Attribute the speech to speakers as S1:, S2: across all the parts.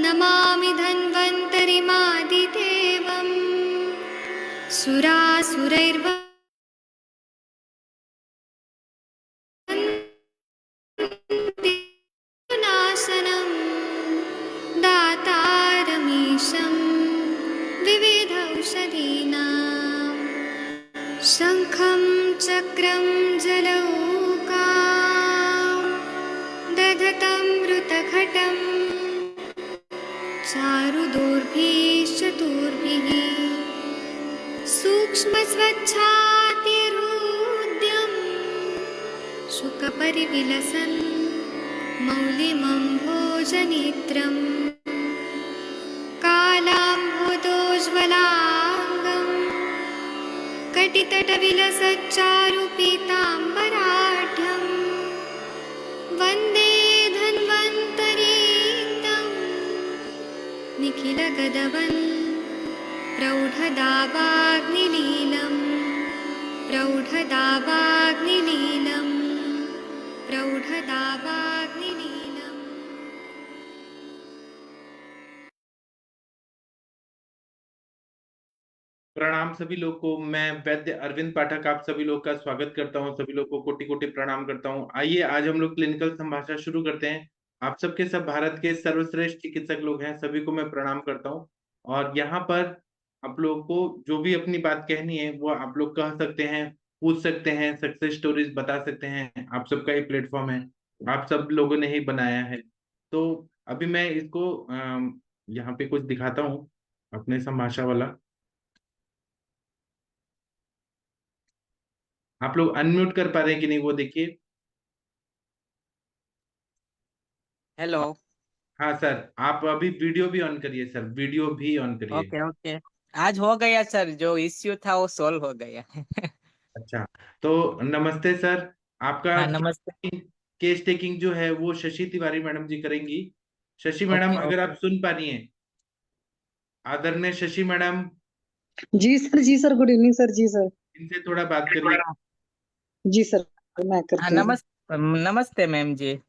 S1: नमामि धन्वन्तरिमादिदेवम् सुरासुरैर्वन्दिनाशनं दातारमीशं विविधौषधीनां शङ्खं चक्रं जलौकां दधतं मृतघटं चारुदोर्भिश्चतुर्भिः सूक्ष्मस्वच्छातिरुद्यं शुकपरिविलसन् मौलिमम्भोजनेत्रं कालाम्भोदोज्ज्वलाङ्गं कटितटविलसच्चारुपीताम्बराढ्यं वन्दे धन्वन्तरीक्तं निखिलगदवन् प्रौढदावाग्निलीलं प्रौढदावाग्निलीलं प्रौढदावाग्निलीलम्।
S2: प्रणाम सभी लोग को। मैं वैद्य अरविंद पाठक आप सभी लोग का स्वागत करता हूं। सभी लोग को कोटि कोटि प्रणाम करता हूं। आइए आज हम लोग क्लिनिकल संभाषण शुरू करते हैं। आप सबके सब भारत के सर्वश्रेष्ठ चिकित्सक लोग हैं, सभी को मैं प्रणाम करता हूं। और यहाँ पर आप लोगों को जो भी अपनी बात कहनी है वो आप लोग कह सकते हैं, पूछ सकते हैं, सक्सेस स्टोरीज बता सकते हैं। आप सबका ही प्लेटफॉर्म है, आप सब लोगों ने ही बनाया है। तो अभी मैं इसको यहाँ पे कुछ दिखाता हूँ अपने संभाषा वाला। आप लोग अनम्यूट कर पा रहे हैं कि नहीं वो देखिए।
S3: हेलो।
S2: हाँ सर, आप अभी वीडियो भी ऑन करिए सर, वीडियो भी ऑन करिए।
S3: ओके ओके, आज हो गया सर, जो इश्यू था वो सॉल्व हो गया।
S2: अच्छा, तो नमस्ते सर। आपका
S3: हाँ नमस्ते।
S2: केस टेकिंग जो है वो शशि तिवारी मैडम जी करेंगी। शशि मैडम,
S3: ओके
S2: अगर
S3: ओके।
S2: आप सुन पा रही हैं, आदरणीय शशि मैडम,
S4: जी सर, जी सर, गुड इवनिंग सर। जी सर,
S2: इनसे थोड़ा बात करिए।
S4: जी सर, मैं
S3: हाँ
S4: करती हूँ।
S3: नमस्ते मैम जी।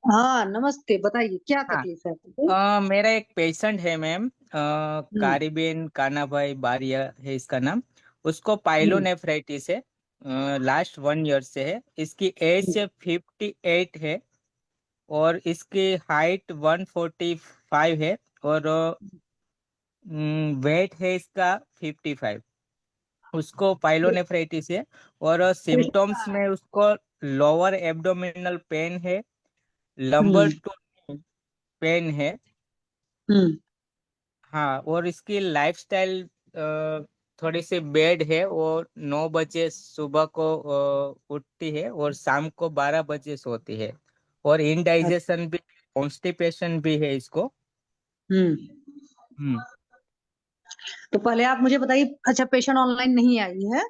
S4: हाँ नमस्ते, बताइए क्या
S3: हाँ,
S4: तकलीफ है आपको?
S3: मेरा एक पेशेंट है मैम,
S4: हम्म,
S3: कारीबेन कानाभाई बारिया है इसका नाम। उसको
S4: हम्म,
S3: पाइलोनेफ्राइटिस है, लास्ट 1 ईयर से है। इसकी एज
S4: हम्म,
S3: से 58 है और इसकी हाइट 145 है और वेट है इसका 55। उसको पाइलोनेफ्राइटिस है और
S4: पेशेंट
S3: सिम्टम्स
S4: कहाँ है?
S3: में उसको लोअर एब्डोमिनल पेन है, लंबर
S4: हम्म,
S3: टू पेन है।
S4: हम्म,
S3: हाँ, और इसकी लाइफस्टाइल थोड़ी सी बेड है। वो 9 बजे सुबह को उठती है और शाम को 12 बजे सोती है। और इनडाइजेशन भी, कॉन्स्टिपेशन भी है इसको।
S4: हम्म।
S3: हम्म।
S4: तो पहले आप मुझे बताइए, अच्छा पेशेंट ऑनलाइन नहीं आई है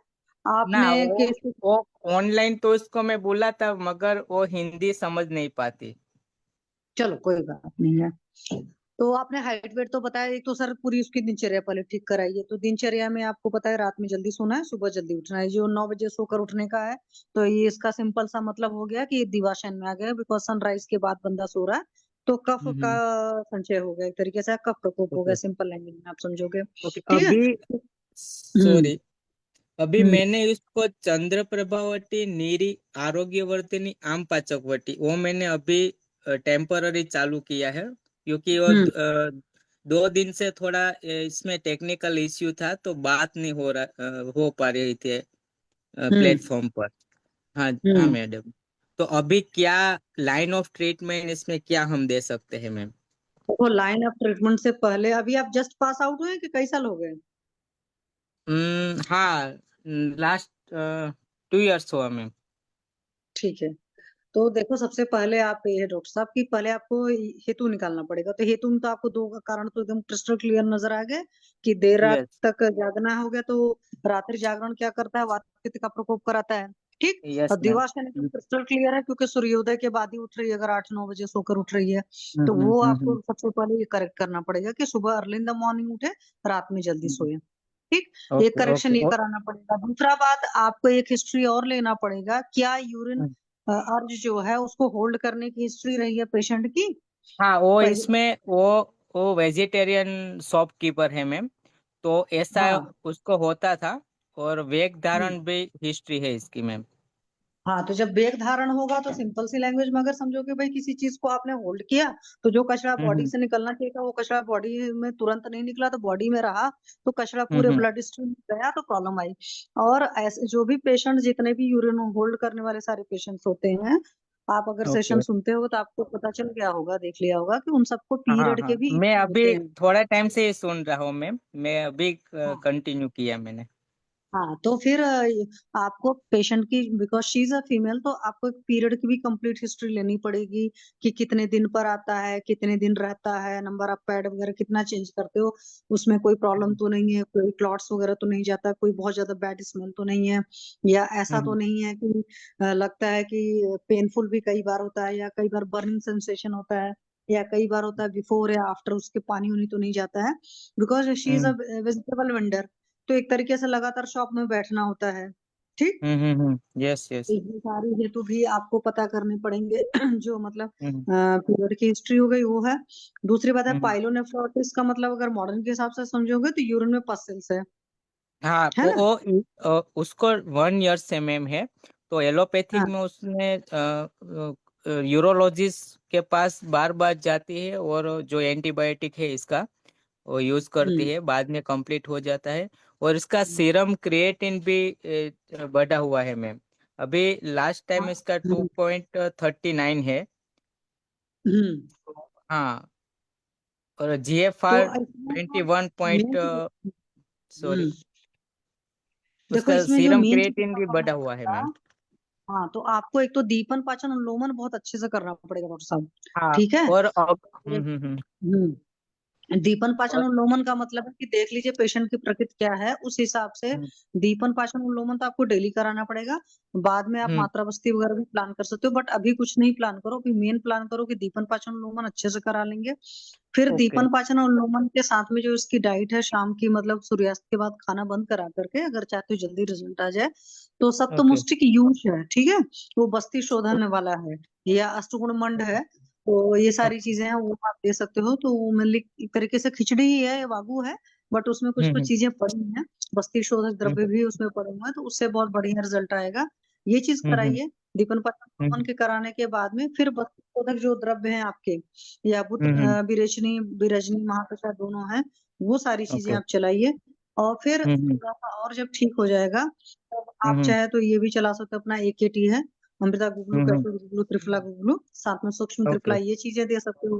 S3: ना
S4: आपने केस?
S3: वो ऑनलाइन तो उसको मैं बोला था मगर वो हिंदी समझ नहीं पाती।
S4: चलो कोई बात नहीं है। तो आपने हाइट वेट तो बताया, एक तो सर पूरी उसकी दिनचर्या पहले ठीक कराइए। तो दिनचर्या में आपको पता है रात में जल्दी सोना है, सुबह जल्दी उठना है। जो 9 बजे सोकर उठने का है, तो ये इसका सिंपल सा मतलब हो गया कि ये दिवाशयन में आ गया। बिकॉज सनराइज के बाद बंदा सो रहा है, तो कफ का
S3: हम्म।
S4: संचय हो गया, एक तरीके से कफ प्रकोप हो गया,
S3: ओके
S4: सिंपल लैंग्वेज में आप समझोगे।
S3: ओके।
S4: ठीक है।
S3: अभी
S4: हम्म,
S3: सॉरी, अभी
S4: हम्म,
S3: मैंने इसको चंद्र प्रभावती नीरी आरोग्यवर्धिनी आम पाचकवटी वो मैंने अभी टेम्पररी चालू किया है, क्योंकि वो
S4: हम्म,
S3: 2 दिन से थोड़ा इसमें टेक्निकल इश्यू था तो बात नहीं हो पा रही थी
S4: हम्म,
S3: प्लेटफॉर्म पर। हाँ हाँ
S4: हम्म।
S3: मैडम। तो अभी क्या लाइन ऑफ ट्रीटमेंट इसमें क्या हम दे सकते हैं मैम?
S4: तो लाइन ऑफ ट्रीटमेंट से पहले अभी आप जस्ट पास आउट हुए कि कई साल हो गए?
S3: हाँ, लास्ट 2 इयर्स हुआ मैम।
S4: ठीक है। तो देखो, सबसे पहले आप ये है डॉक्टर साहब कि पहले आपको हेतु निकालना पड़ेगा। तो हेतु में तो आपको दो का कारण तो एकदम क्रिस्टल क्लियर नजर आ गया कि देर रात
S3: यस
S4: तक जागना हो गया। तो रात्रि जागरण क्या करता है? वात पित्त का प्रकोप कराता है। ठीक।
S3: यस
S4: और
S3: मैम।
S4: दिवाशयन एकदम क्रिस्टल क्लियर है, क्योंकि सूर्योदय के बाद ही उठ रही है। अगर 8-9 बजे सोकर उठ रही है, तो वो आपको सबसे पहले ये करेक्ट करना पड़ेगा कि सुबह अर्ली इन द मॉर्निंग उठे, रात में जल्दी सोए। ठीक। एक
S3: ओके
S4: करेक्शन
S3: ओके।
S4: ये कराना पड़ेगा। दूसरा बात, आपको एक हिस्ट्री और लेना पड़ेगा। क्या यूरिन अर्ज जो है उसको होल्ड करने की हिस्ट्री रही है पेशेंट की?
S3: हाँ, वो
S4: पहले।
S3: इसमें वो वो वेजिटेरियन शॉपकीपर है मैम, तो ऐसा
S4: हाँ
S3: उसको होता था। और वेग
S4: हम्म,
S3: धारण भी हिस्ट्री है इसकी मैम।
S4: हाँ तो जब वेग धारण होगा तो सिंपल सी लैंग्वेज में अगर समझो कि भाई किसी चीज को आपने होल्ड किया, तो जो कचरा बॉडी
S3: हम्म
S4: से निकलना चाहिए था वो कचरा बॉडी में तुरंत नहीं निकला, तो बॉडी में रहा, तो कचरा
S3: हम्म
S4: पूरे
S3: हम्म,
S4: ब्लड स्ट्रीम में गया तो प्रॉब्लम आई। और ऐसे जो भी पेशेंट, जितने भी यूरिन होल्ड करने वाले सारे पेशेंट्स होते हैं, आप अगर सेशन
S3: ओके।
S4: सुनते हो तो आपको पता चल गया होगा, देख लिया होगा कि उन सबको
S3: हाँ
S4: पीरियड के
S3: हाँ,
S4: भी
S3: मैं
S4: इश्यू होते
S3: अभी
S4: हैं।
S3: थोड़ा टाइम से ही सुन रहा हूँ मैम, मैं अभी
S4: हाँ
S3: कंटिन्यू किया मैंने।
S4: हाँ तो फिर आपको पेशेंट की, because she is a female, तो आपको एक पीरियड की भी कंप्लीट हिस्ट्री लेनी पड़ेगी कि कितने दिन पर आता है, कितने दिन रहता है, नंबर ऑफ पैड वगैरह कितना चेंज करते हो, उसमें कोई प्रॉब्लम तो नहीं है, कोई क्लॉट्स वगैरह तो नहीं जाता, कोई बहुत ज्यादा बैड स्मेल तो नहीं है, या ऐसा तो
S3: हम्म
S4: नहीं है कि लगता है कि पेनफुल भी कई बार होता है, या कई बार बर्निंग सेंसेशन होता है, या कई बार होता है बिफोर या आफ्टर उसके पानी उनी तो नहीं जाता है, because she is a
S3: hmm
S4: vegetable vendor, तो एक तरीके से लगातार शॉप में बैठना होता है। ठीक,
S3: यस यस।
S4: तो ये सारी हेतु भी आपको पता करने पड़ेंगे जो मतलब
S3: हम्म
S4: पीरियड की हिस्ट्री हो गई वो है। दूसरी बात है
S3: हम्म,
S4: पाइलोनेफ्रोटिस का मतलब अगर मॉडर्न के हिसाब से समझोगे तो यूरिन में पसल्स
S3: हाँ
S4: है ना।
S3: उसको 1 ईयर से मैम है। तो एलोपैथिक
S4: हाँ
S3: में उसने यूरोलॉजिस्ट के पास बार बार जाती है, और जो एंटीबायोटिक है इसका वो यूज करती
S4: हम्म
S3: है, बाद में कंप्लीट हो जाता है। और इसका
S4: हम्म,
S3: सीरम क्रिएटिन भी बढ़ा हुआ है मैम। अभी लास्ट टाइम
S4: हाँ,
S3: इसका 2.39 है।
S4: हम्म।
S3: हाँ, और
S4: तो
S3: GFR
S4: इसमें जो
S3: 21 पॉइंट,
S4: मेन,
S3: सॉरी,
S4: देखो
S3: उसका
S4: इसमें जो
S3: सीरम
S4: मेन चीज
S3: क्रिएटिन भी
S4: करना
S3: बढ़ा हुआ है
S4: पड़ेगा,
S3: मैम।
S4: हाँ तो आपको एक तो दीपन पाचन अनुलोमन बहुत अच्छे से करना पड़ेगा डॉक्टर साहब।
S3: हाँ,
S4: ठीक है।
S3: और अब
S4: हम्म दीपन पाचन
S3: और
S4: उन्लोमन का मतलब है कि देख लीजिए पेशेंट की प्रकृति क्या है, उस हिसाब से
S3: हम्म
S4: दीपन पाचन उन्लोमन तो आपको डेली कराना पड़ेगा। बाद में आप
S3: हम्म,
S4: मात्रा बस्ती वगैरह भी प्लान कर सकते हो, बट अभी कुछ नहीं प्लान करो, अभी मेन प्लान करो कि दीपन पाचन उन्लोमन अच्छे से करा लेंगे। फिर
S3: ओके।
S4: दीपन पाचन उन्लोमन के साथ में जो इसकी डाइट है शाम की, मतलब सूर्यास्त के बाद खाना बंद करा करके, अगर चाहते हो जल्दी रिजल्ट आ जाए, तो
S3: ओके।
S4: सप्तमुष्टिक यूश है, ठीक है, वो बस्ती शोधन वाला है, या अष्टगुण मंड है, तो ये सारी
S3: ओके।
S4: चीजें हैं वो आप दे सकते हो। तो वो मतलब एक तरीके से खिचड़ी ही है, वागू है, बट उसमें कुछ कुछ
S3: हम्म
S4: चीजें पड़ी हैं, बस्ती शोधक द्रव्य
S3: हम्म
S4: भी उसमें पड़े हुए हैं, तो उससे बहुत बढ़िया रिजल्ट आएगा। ये चीज
S3: हम्म
S4: कराइए। दीपन पतन
S3: हम्म
S4: के कराने के बाद में फिर बस्ती शोधक जो द्रव्य हैं आपके, या बुध
S3: हम्म,
S4: विरेचनी विरजनी महाप्रसाद दोनों हैं, वो सारी चीजें
S3: ओके।
S4: आप चलाइए। और फिर
S3: हम्म
S4: थोड़ा सा और जब ठीक हो जाएगा, तब आप
S3: हम्म
S4: चाहे तो ये भी चला सकते हो अपना AKT है, अमृता गुगलू,
S3: हम्म,
S4: कैप्सूल गुगलू, त्रिफला गुगलू, साथ में सूक्ष्म त्रिफला,
S3: ओके।
S4: ये चीजें दे सकते हो।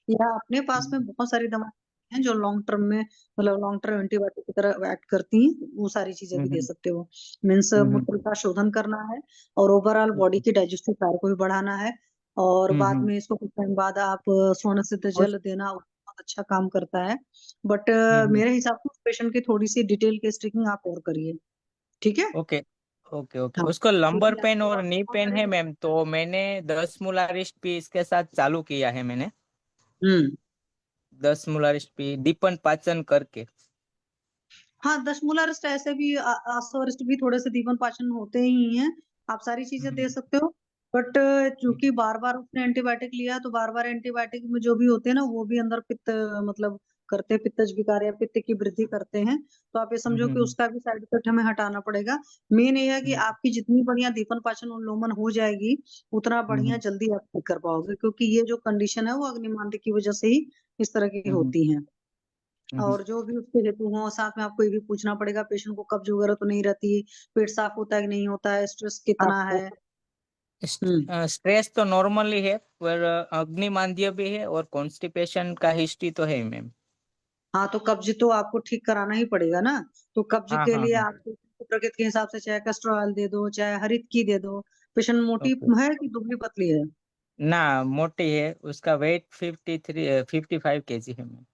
S4: या अपने पास में बहुत सारी दवाएं हैं जो लॉन्ग टर्म में, मतलब लॉन्ग टर्म एंटीबायोटिक की तरह एक्ट करती हैं, वो सारी चीजें भी दे
S3: हम्म
S4: सकते हो। मीन्स
S3: हम्म
S4: मूत्र का शोधन करना है, और ओवरऑल बॉडी की डाइजेस्टिव पावर को भी बढ़ाना है। और बाद
S3: हम्म,
S4: में इसको कुछ टाइम बाद आप स्वर्ण सिद्ध
S3: उस
S4: जल देना, वो बहुत अच्छा काम करता है। बट
S3: हम्म,
S4: मेरे हिसाब से पेशेंट की थोड़ी सी डिटेल की स्ट्रिक्निंग आप और करिए। ठीक है।
S3: ओके। ओके ओके,
S4: हाँ
S3: उसको लंबर
S4: क्योंकि
S3: पेन
S4: आपके
S3: और
S4: पास
S3: नी
S4: बहुत
S3: पेन
S4: सारी
S3: है
S4: दवाएं
S3: मैम, तो मैंने 10 मोलारिस्ट भी इसके साथ चालू किया है मैंने।
S4: हम्म
S3: 10 मोलारिस्ट भी दीपन पाचन करके।
S4: हाँ 10 मूलारिस्ट ऐसे भी, आसवरिष्ट भी थोड़े से दीपन पाचन होते ही हैं, आप सारी चीजें दे
S3: हम्म
S4: सकते हो। बट चूंकि बार बार उसने एंटीबायोटिक लिया, तो बार बार एंटीबायोटिक में जो भी होते हैं ना, वो भी अंदर पित्त मतलब करते हैं, पित्तज विकार या पित्त की वृद्धि करते हैं, तो आप ये समझो कि
S3: हम्म
S4: उसका भी साइड इफेक्ट हमें हटाना पड़ेगा। मेन ये है कि
S3: हम्म
S4: आपकी जितनी बढ़िया दीपन पाचन उन्लोमन हो जाएगी, उतना बढ़िया
S3: हम्म
S4: जल्दी आप ठीक कर पाओगे, क्योंकि ये जो कंडीशन है वो अग्निमांद्य की वजह से ही इस तरह की
S3: हम्म
S4: होती है।
S3: हम्म,
S4: और जो भी उसके हेतु हो, साथ में आपको ये भी पूछना पड़ेगा पेशेंट को कब्ज वगैरह तो नहीं रहती, पेट साफ होता है कि नहीं होता है, स्ट्रेस कितना
S3: हाँ,
S4: है। हम्म
S3: स्ट्रेस तो नॉर्मली है, पर अग्निमांद्य भी है, और कॉन्स्टिपेशन का हिस्ट्री तो है मैम।
S4: हाँ तो कब्ज तो आपको ठीक कराना ही पड़ेगा ना। तो कब्ज
S3: हाँ
S4: के
S3: हाँ
S4: लिए
S3: हाँ,
S4: आप प्रकृति के हिसाब से चाहे कैस्टर ऑयल दे दो, चाहे हरित की दे दो। पेशेंट मोटी
S3: ओके।
S4: है कि दुबली पतली है?
S3: ना, मोटी है, उसका वेट 55 kg है मैम।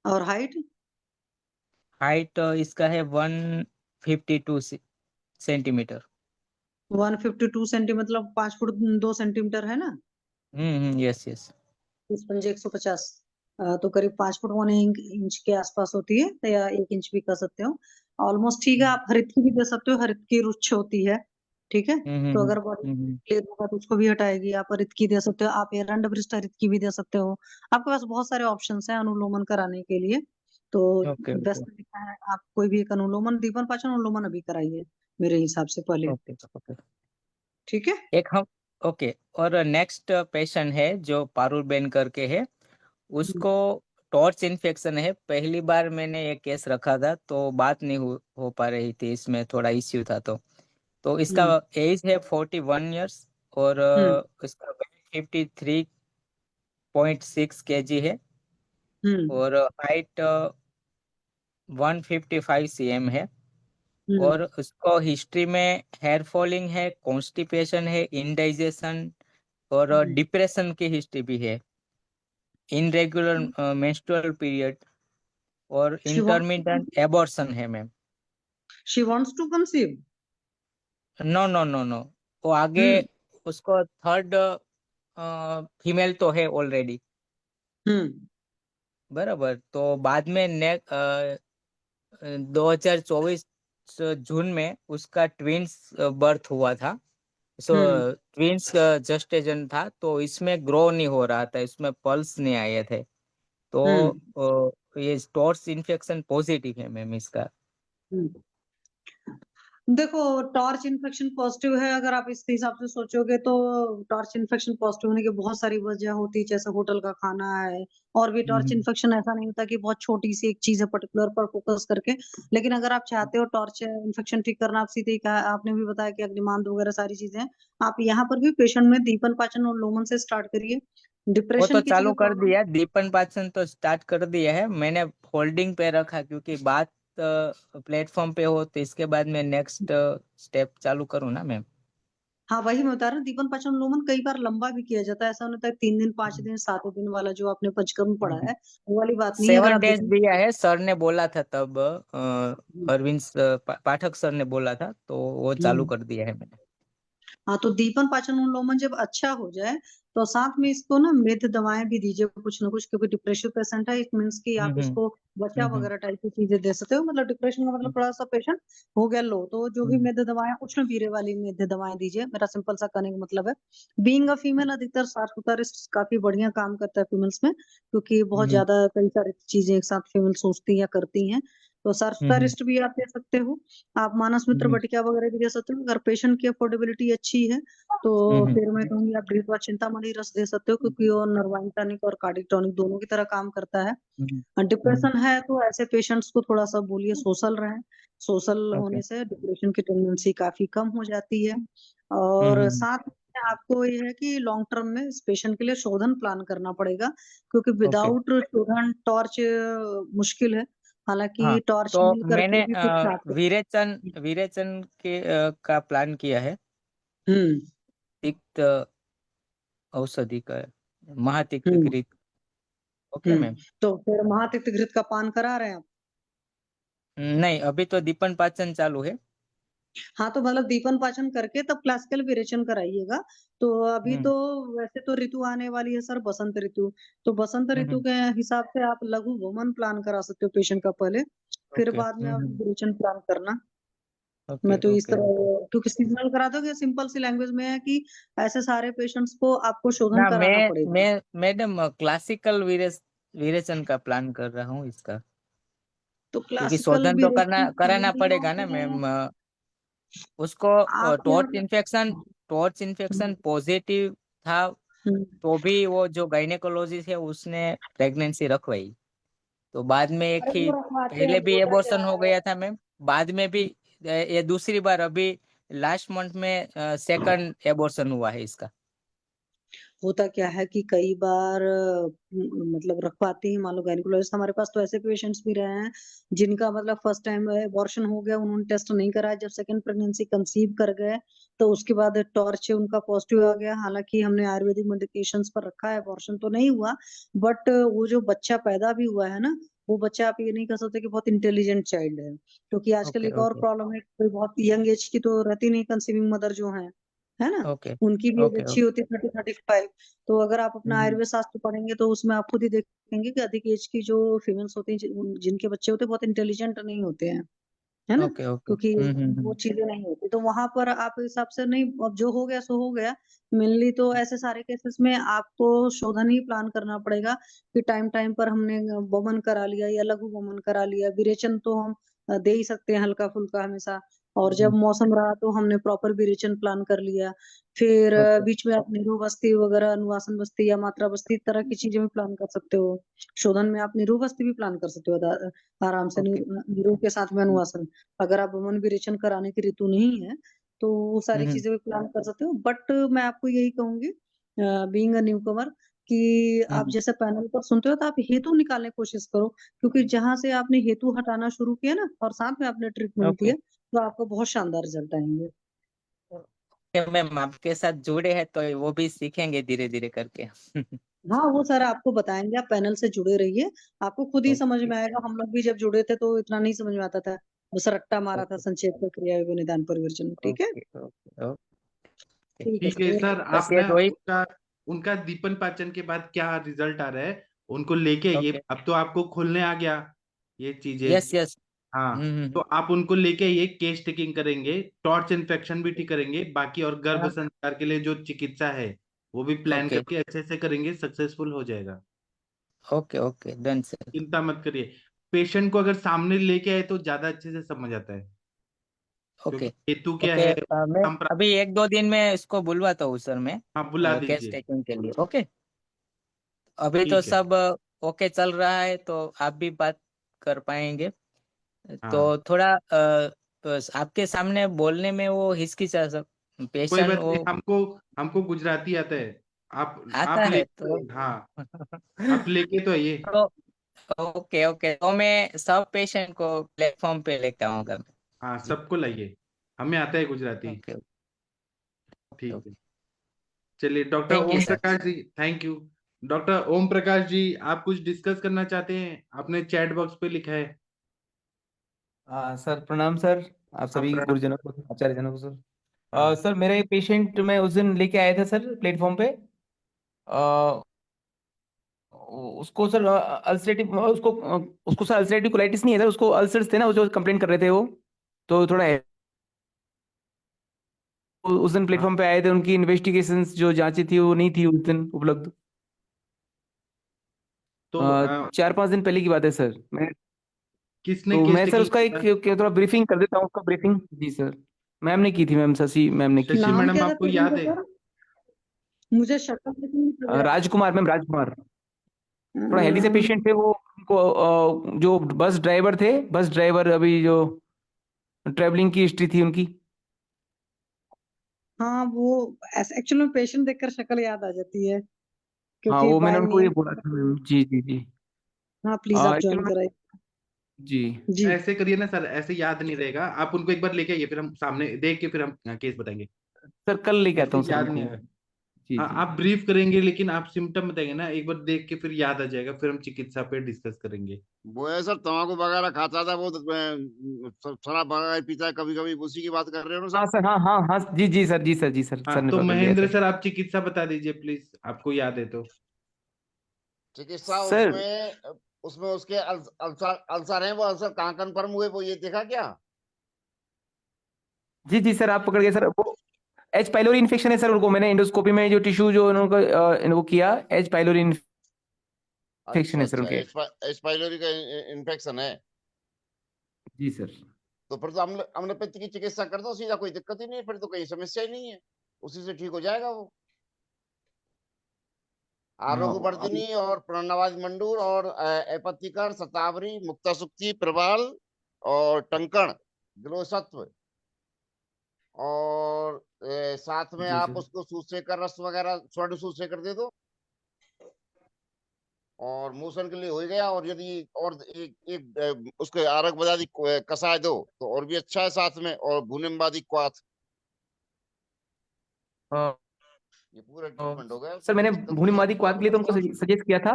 S4: और हाइट?
S3: हाइट इसका है 152 सेंटीमीटर।
S4: 152 सेंटी मतलब 5 फुट 2 सेंटीमीटर है ना।
S3: Yes yes.
S4: 30 पंजे 150, तो करीब 5 फुट 1 इंच के आसपास होती है, तो या 1 इंच भी कर सकते हो। ऑलमोस्ट ठीक है, आप हरित की भी दे सकते हो, हरित की रुच्छ होती है। ठीक है।
S3: हम्म
S4: तो
S3: हम्म
S4: अगर बॉडी
S3: हम्म
S4: क्लियर होगा तो उसको भी हटाएगी। आप रितकी दे सकते हो, आप एरंड ब्रिस्ट रितकी भी दे सकते हो। आपके पास बहुत सारे ऑप्शंस हैं अनुलोमन कराने के लिए। तो
S3: ओके
S4: बेस्ट
S3: ओके
S4: तरीका है आप कोई भी एक अनुलोमन, दीपन पाचन अनुलोमन अभी कराइए मेरे हिसाब से पहले।
S3: Okay okay.
S4: ठीक है।
S3: एक हम ओके। और नेक्स्ट पेशेंट है जो पारुल बेन करके है,
S4: हम्म,
S3: उसको टॉर्च इन्फेक्शन है। पहली बार मैंने ये केस रखा था तो बात नहीं हो पा रही थी, इसमें थोड़ा इश्यू था। तो इसका
S4: हम्म,
S3: एज है 41 इयर्स और
S4: हम्म,
S3: इसका वेट 53.6 kg है
S4: हम्म,
S3: और हाइट 155 cm है।
S4: हम्म,
S3: और उसको हिस्ट्री में हेयर फॉलिंग है, कॉन्स्टिपेशन है, इंडाइजेशन और
S4: हम्म।
S3: डिप्रेशन की हिस्ट्री भी है, इनरेगुलर मेंस्ट्रुअल पीरियड और
S4: शी वांट्स
S3: इंटरमिटेंट एबॉर्शन है ma'am.
S4: To conceive.
S3: No no no no, वो आगे
S4: हम्म,
S3: उसको थर्ड फीमेल तो है ऑलरेडी,
S4: हम्म,
S3: बराबर। तो बाद में 2024 जून में उसका ट्विंस बर्थ हुआ था। सो
S4: हम्म,
S3: ट्विंस जस्टेशन था, तो इसमें ग्रो नहीं हो रहा था, इसमें पल्स नहीं आए थे। तो
S4: हम्म,
S3: ये टॉर्च इन्फेक्शन पॉजिटिव है मैम इसका।
S4: हम्म। देखो, टॉर्च इन्फेक्शन पॉजिटिव है अगर आप इसके हिसाब से सोचोगे तो। टॉर्च इन्फेक्शन पॉजिटिव होने की बहुत सारी वजह होती है, जैसे होटल का खाना है। और भी टॉर्च
S3: हम्म
S4: इन्फेक्शन ऐसा नहीं होता कि बहुत छोटी सी एक चीज है पर्टिकुलर पर फोकस करके। लेकिन अगर आप चाहते हो टॉर्च इन्फेक्शन ठीक करना, आप सीधे ही कहा, आपने भी बताया कि अग्निमांद वगैरह सारी चीजें हैं। आप यहाँ पर भी पेशेंट में दीपन पाचन और लोमन से स्टार्ट करिए।
S3: वो तो
S4: डिप्रेशन की
S3: चालू
S4: जगह
S3: कर
S4: प्रॉब्लम।
S3: दिया, दीपन पाचन तो स्टार्ट कर दिया है मैंने, होल्डिंग पे रखा क्योंकि बात प्लेटफॉर्म पे हो, तो इसके बाद मैं नेक्स्ट स्टेप चालू करूँ ना मैम।
S4: हाँ, वही मैं बता रहा हूँ, दीपन पाचन लोमन कई बार लंबा भी किया जाता है। ऐसा नहीं होता है 3 दिन 5 दिन 7 दिन वाला जो आपने पंचकर्म पढ़ा है, वो वाली बात नहीं है। अगर
S3: 7
S4: आप
S3: डेज
S4: देखें।
S3: दिया है सर ने बोला था तब, अरविंद पाठक सर ने बोला था, तो वो चालू
S4: हम्म।
S3: कर दिया है मैंने।
S4: हाँ, तो दीपन पाचन उन्मूलन जब अच्छा हो जाए तो साथ में इसको ना मेद दवाएं भी दीजिए कुछ ना कुछ, क्योंकि डिप्रेशन पेशेंट है। इट मीन्स कि आप
S3: हम्म
S4: इसको बचा
S3: हम्म
S4: वगैरह टाइप की चीजें दे सकते हो। मतलब डिप्रेशन का मतलब थोड़ा सा पेशेंट हो गया लो, तो जो भी
S3: हम्म
S4: मेद दवाएं, उष्ण पीरे वाली मेद दवाएं दीजिए। मेरा सिंपल सा कहने का मतलब है, बीइंग अ फीमेल अधिकतर सार्सुतारिस्ट काफी बढ़िया काम करता है फीमेल्स में, क्योंकि बहुत
S3: हम्म
S4: ज्यादा कई सारी चीजें एक साथ फीमेल सोचती या करती हैं। तो
S3: हम्म
S4: सार्सुतारिस्ट भी आप दे सकते हो। आप मानस मित्र
S3: हम्म
S4: बटिका वगैरह भी दे सकते हो। अगर पेशेंट की अफोर्डेबिलिटी अच्छी है तो
S3: हम्म
S4: फिर मैं कहूंगी आप ड्रिप व चिंतामणि रस दे सकते हो, क्योंकि वो नर्वाइन टॉनिक और कार्डिक टॉनिक दोनों की तरह काम करता है।
S3: हम्म।
S4: डिप्रेशन है तो ऐसे पेशेंट्स को थोड़ा सा बोलिए सोशल रहें। Social
S3: okay.
S4: होने से डिप्रेशन की टेंडेंसी काफी कम हो जाती है। और
S3: हम्म।
S4: साथ में आपको ये है कि लॉन्ग टर्म में इस पेशेंट के लिए शोधन प्लान करना पड़ेगा, क्योंकि
S3: ओके।
S4: विदाउट शोधन टॉर्च मुश्किल है।
S3: हाँ,
S4: हालांकि टॉर्च
S3: तो
S4: मिल करके
S3: मैंने
S4: भी कुछ छात्र।
S3: विरेचन विरेचन के का प्लान किया है।
S4: हम्म,
S3: तिक्त औषधि का, महातिक्त
S4: हम्म,
S3: घृत। ओके
S4: हम्म।
S3: मैम।
S4: तो फिर महातिक्त घृत का पान करा रहे हैं आप?
S3: नहीं, अभी तो दीपन पाचन चालू है।
S4: हाँ, तो मतलब दीपन पाचन करके तब क्लासिकल विरेचन कराइएगा। तो अभी तो
S3: हम्म
S4: वैसे तो ऋतु आने वाली है सर, बसंत ऋतु। तो बसंत ऋतु
S3: हम्म।
S4: के हिसाब से आप लघु वमन प्लान करा सकते हो पेशेंट का पहले। फिर
S3: ओके।
S4: बाद में आप विरेचन प्लान करना। मैं
S3: ओके
S4: तो इस
S3: ओके ओके।
S4: तरह, क्योंकि सीजनल करा दोगे, सिंपल सी लैंग्वेज में है कि ऐसे सारे पेशेंट्स को आपको शोधन
S3: ना,
S4: कराना पड़ेगा।
S3: मैं मैडम क्लासिकल विरेचन का प्लान कर रहा हूँ इसका,
S4: तो
S3: क्योंकि
S4: क्लासिकल
S3: शोधन तो
S4: विरेचन
S3: कराना पड़ेगा ना मैम। उसको
S4: आप यहाँ।
S3: टॉर्च इन्फेक्शन पॉजिटिव था,
S4: हम्म,
S3: तो भी वो जो गायनेकोलॉजिस्ट है उसने प्रेगनेंसी रखवाई। तो बाद में एक
S4: अरे
S3: ही,
S4: वो रखवाते हैं,
S3: पहले भी
S4: होता क्या
S3: एबॉर्शन हो
S4: है।
S3: गया था मैम, बाद में भी ये दूसरी बार अभी लास्ट मंथ में सेकंड एबॉर्शन हुआ है इसका।
S4: होता क्या है कि कई बार मतलब रखवाते ही, मान लो गायनिकोलॉजिस्ट, हमारे पास तो ऐसे पेशेंट्स भी रहे हैं जिनका मतलब फर्स्ट टाइम अबॉर्शन हो गया, उन्होंने टेस्ट नहीं कराया, जब सेकंड प्रेगनेंसी कंसीव कर गए तो उसके बाद टॉर्च उनका पॉजिटिव आ गया। हालांकि हमने आयुर्वेदिक मेडिकेशंस पर रखा है, अबॉर्शन तो नहीं हुआ। बट वो जो बच्चा पैदा भी हुआ है ना, वो बच्चा आप ये नहीं कह सकते कि बहुत इंटेलिजेंट चाइल्ड है। क्योंकि आजकल
S3: ओके
S4: एक और
S3: ओके
S4: प्रॉब्लम है, कोई बहुत यंग एज की तो रहती नहीं कंसीविंग मदर जो है ना,
S3: ओके
S4: उनकी भी एज
S3: ओके
S4: अच्छी
S3: ओके।
S4: होती है 30-35। तो अगर आप अपना आयुर्वेद शास्त्र पढ़ेंगे तो उसमें आप खुद ही देखेंगे कि अधिक एज की जो फीमेल्स होती हैं जिनके बच्चे होते हैं बहुत इंटेलिजेंट नहीं होते हैं। है ना,
S3: ओके ओके।
S4: क्योंकि वो चीजें नहीं होती तो वहां पर आप हिसाब से नहीं, अब जो हो गया सो हो गया। मेनली तो ऐसे सारे केसेस में आपको शोधन ही प्लान करना पड़ेगा कि टाइम टाइम पर हमने वमन करा लिया या लघु वमन करा लिया। विरेचन तो हम दे ही सकते हैं हल्का फुल्का हमेशा। और जब मौसम रहा तो हमने प्रॉपर विरेचन प्लान कर लिया। फिर
S3: ओके
S4: बीच में आप निरो बस्ती वगैरह, अनुवासन बस्ती या मात्रा बस्ती, तरह की चीजें भी प्लान कर सकते हो। शोधन में आप निरो बस्ती भी प्लान कर सकते हो आराम से,
S3: ओके।
S4: निरो के साथ में अनुवासन। अगर आप वमन विरेचन कराने की ऋतु नहीं है तो वो सारी चीजें भी प्लान कर सकते हो। बट मैं आपको यही कहूंगी, बीइंग अ न्यू कमर, कि आप जैसे पैनल पर सुनते हो तो आप हेतु निकालने की कोशिश करो। क्योंकि जहां से आपने हेतु हटाना शुरू किया ना और साथ में आपने ट्रीटमेंट
S3: ओके
S4: दिया तो आपको बहुत शानदार रिजल्ट आएंगे।
S3: ओके मैम, आपके साथ जुड़े हैं तो वो भी सीखेंगे धीरे धीरे करके।
S4: हाँ, वो सर आपको बताएंगे, आप पैनल से जुड़े रहिए, आपको खुद ही समझ
S3: ओके
S4: में आएगा। हम लोग भी जब जुड़े थे तो इतना नहीं समझ में आता था, बस रट्टा मारा था
S3: ओके
S4: संक्षेप में क्रिया योग निदान परिवर्जन में। ठीक है,
S3: ओके ओके ओके।
S4: ठीक है
S2: ठीक है
S4: सर,
S2: सर।
S3: बस
S2: आप
S3: ये
S2: ना
S3: दो ही।
S2: उनका उनका दीपन पाचन के बाद क्या रिजल्ट आ रहा है उनको लेके आइए।
S3: ओके।
S2: अब तो आपको खोलने आ गया ये चीजें।
S3: Yes yes.
S2: हाँ, तो आप उनको लेके आइए, केस टेकिंग करेंगे, टॉर्च इन्फेक्शन भी ठीक करेंगे, बाकी और गर्भ संस्कार के लिए जो चिकित्सा है वो भी प्लान
S3: ओके
S2: करके अच्छे से करेंगे, सक्सेसफुल हो जाएगा।
S3: Okay okay done sir.
S2: चिंता मत करिए। पेशेंट को अगर सामने लेके आए तो ज्यादा अच्छे से समझ आता है, क्योंकि
S3: ओके
S2: हेतु क्या
S3: ओके।
S2: है।
S3: मैं
S2: हम
S3: अभी एक दो दिन में इसको बुलवाता हूँ सर, मैं
S2: हाँ, बुला
S3: केस
S2: दीजिए।
S3: टेकिंग के लिए। ओके, अभी तो
S2: ठीक है।
S3: सब ओके चल रहा है तो आप भी बात कर पाएंगे।
S2: हाँ,
S3: तो थोड़ा बस आपके सामने बोलने में वो हिचकिचा सब
S2: कोई
S3: पेशेंट
S2: बात
S3: वो
S2: नहीं, हमको हमको गुजराती आता है। आप
S3: आता है तो
S2: लेके, हाँ, आप लेके तो आइए।
S3: तो ओके ओके, तो मैं सब पेशेंट को प्लेटफॉर्म पे लेके आऊंगा मैं।
S2: हाँ,
S3: जी।
S2: सबको लाइए, हमें आता है गुजराती।
S3: ओके
S2: ठीक है।
S3: ओके।
S2: चलिए doctor
S3: thank you
S2: Om
S3: sir.
S2: Prakash ji, thank you. Doctor Om Prakash ji, आप कुछ डिस्कस करना चाहते हैं? आपने चैट बॉक्स पे लिखा है।
S5: सर प्रणाम सर। आप
S2: आप
S5: सभी
S2: प्रणाम।
S5: गुरुजनों को, आचार्य जनों को सर।
S2: हाँ,
S5: सर मेरा एक पेशेंट मैं उस दिन लेके आया था सर प्लेटफॉर्म पे। आ, उसको सर अल्सरेटिव उसको उसको सर अल्सरेटिव कोलाइटिस नहीं है सर, उसको अल्सर्स थे ना, वो जो कंप्लेंट कर रहे थे वो। तो थोड़ा उस दिन
S2: हाँ,
S5: प्लेटफॉर्म पे आए थे, उनकी इन्वेस्टिगेशंस जो जांचें थी वो नहीं थी उस दिन उपलब्ध।
S2: तो
S5: 4-5 दिन पहले की बात है सर।
S2: किसने
S5: तो
S2: केस
S5: मैं सर
S2: टेकिंग
S5: उसका एक
S2: किया?
S5: थोड़ा ब्रीफिंग कर देता हूँ, उसका ब्रीफिंग। जी सर, मैम ने की थी, मैम शशि मैम ने की
S2: शशि
S5: थी।
S4: नाम
S2: मैडम
S4: क्या था
S2: आपको
S4: पेशेंट
S2: याद
S4: का
S2: है?
S4: सर? मुझे शक्ल लेकिन नहीं समझ आ
S5: राजकुमार मैम, राजकुमार। थोड़ा हेल्दी से
S4: रहा।
S5: पेशेंट थे वो, उनको जो बस ड्राइवर थे, बस ड्राइवर अभी जो ट्रेवलिंग की हिस्ट्री थी उनकी।
S4: हाँ, वो एक्चुअली में पेशेंट देखकर शक्ल याद आ जाती है,
S5: हाँ
S4: क्योंकि
S5: वो मैंने
S4: बाय
S5: उनको ये
S4: नेम।
S5: बोला था मैम। जी जी जी।
S4: हाँ, प्लीज आप ज्वाइन
S5: एक्चुअली
S4: कराइए।
S5: जी
S4: जी।
S2: ऐसे करिए ना सर, ऐसे याद नहीं रहेगा। आप उनको एक बार लेके आइए, फिर हम सामने देख के फिर हम केस बताएंगे।
S5: सर, कल लेके आता
S2: ऐसे
S5: हूँ सर
S2: याद नहीं
S5: उनको।
S2: आएगा।
S5: जी
S2: हाँ,
S5: जी
S2: आप ब्रीफ करेंगे लेकिन आप सिम्टम बताएंगे ना, एक बार देख के फिर याद आ जाएगा, फिर हम चिकित्सा पे डिस्कस करेंगे।
S6: वो है सर, तम्बाकू वगैरह खाता था वो तो, शराब वगैरह पीता है कभी कभी, उसी की बात कर रहे हो ना
S5: हाँ
S6: सर?
S5: सर, हाँ हाँ हाँ, जी जी सर, जी सर, जी सर,
S2: हाँ,
S5: सर ने
S2: तो
S5: पकड़ लिया
S2: महेंद्र
S5: सर।
S2: सर आप चिकित्सा बता दीजिए प्लीज, आपको याद है तो।
S6: चिकित्सा
S5: सर
S6: उसमें, उसमें उसके अल्सर अल्सर है, वो अल्सर कहाँ कन्फर्म हुए वो ये देखा क्या?
S5: जी जी सर, आप पकड़ गए सर वो। एच पाइलोरी इन्फेक्शन है सर उनको, मैंने एंडोस्कोपी में जो टिश्यू जो उनको वो किया, एच पाइलोरी इन्फेक्शन
S6: अच्छा
S5: है सर
S6: अच्छा,
S5: उनके।
S6: एच पाइलोरी का इन्फेक्शन है।
S5: जी सर।
S6: तो फिर तो अम्लपित्त की चिकित्सा कर दो सीधा, कोई दिक्कत ही नहीं है, फिर तो कोई समस्या ही नहीं है, उसी से ठीक हो जाएगा वो। आरोग्य
S5: हाँ
S6: वर्धिनी और प्रणवाद मंडूर और एपतिकर, शतावरी, मुक्तासुक्ति, प्रबाल और टंकण, ग्लोसत्व, और साथ में
S5: जी
S6: आप
S5: सर।
S6: उसको सूचेकर रस वगैरह, स्वर्ण सूचेकर दे दो, और मोशन के लिए हो ही गया। और यदि और एक उसके आरक बदादी कसाय दो तो और भी अच्छा है साथ में, और भूनिम्बादी क्वाथ,
S5: हाँ,
S6: ये पूरा ट्रीटमेंट हो गया,
S5: सर
S6: कोई
S5: मैंने
S6: दिक्कत नहीं है
S5: भूनिमादी
S6: उसको
S5: क्वाथ
S6: आप
S5: के लिए तो
S6: फर्स्ट
S5: उनको
S6: क्लास।
S5: सजेस्ट किया था।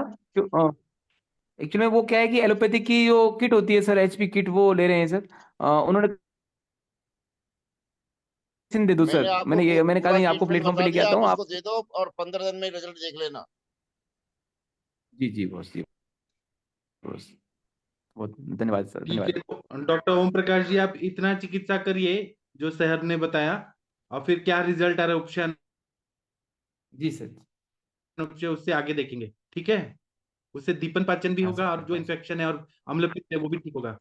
S5: एक्चुअली में वो क्या है कि एलोपैथिक की जो किट होती है सर, एचपी किट, वो ले रहे हैं सर। उन्होंने medicine दे दो
S6: मैंने
S5: सर,
S6: आपको
S5: मैंने कहा
S6: पूरा
S5: नहीं, आपको
S6: ट्रीटमेंट
S5: प्लेटफॉर्म पे
S6: बता
S5: लेके
S6: दिया,
S5: आता
S6: आप
S5: हूँ आप।
S6: उसको दे दो और 15 दिन में रिजल्ट देख लेना।
S5: जी जी बॉस, जी बॉस। बहुत धन्यवाद सर,
S2: ठीक
S5: धन्यवाद।
S2: है, तो डॉक्टर ओम प्रकाश जी आप इतना चिकित्सा करिए जो सर ने बताया, और फिर क्या रिजल्ट आ रहा है उपचार
S5: जी सर।
S2: उपचार उससे आगे देखेंगे, ठीक है। उससे दीपन पाचन भी
S5: हाँ
S2: होगा,
S5: सर,
S2: और जो
S5: हाँ सर।
S2: इन्फेक्शन है और अम्ल पित्त है वो भी ठीक होगा।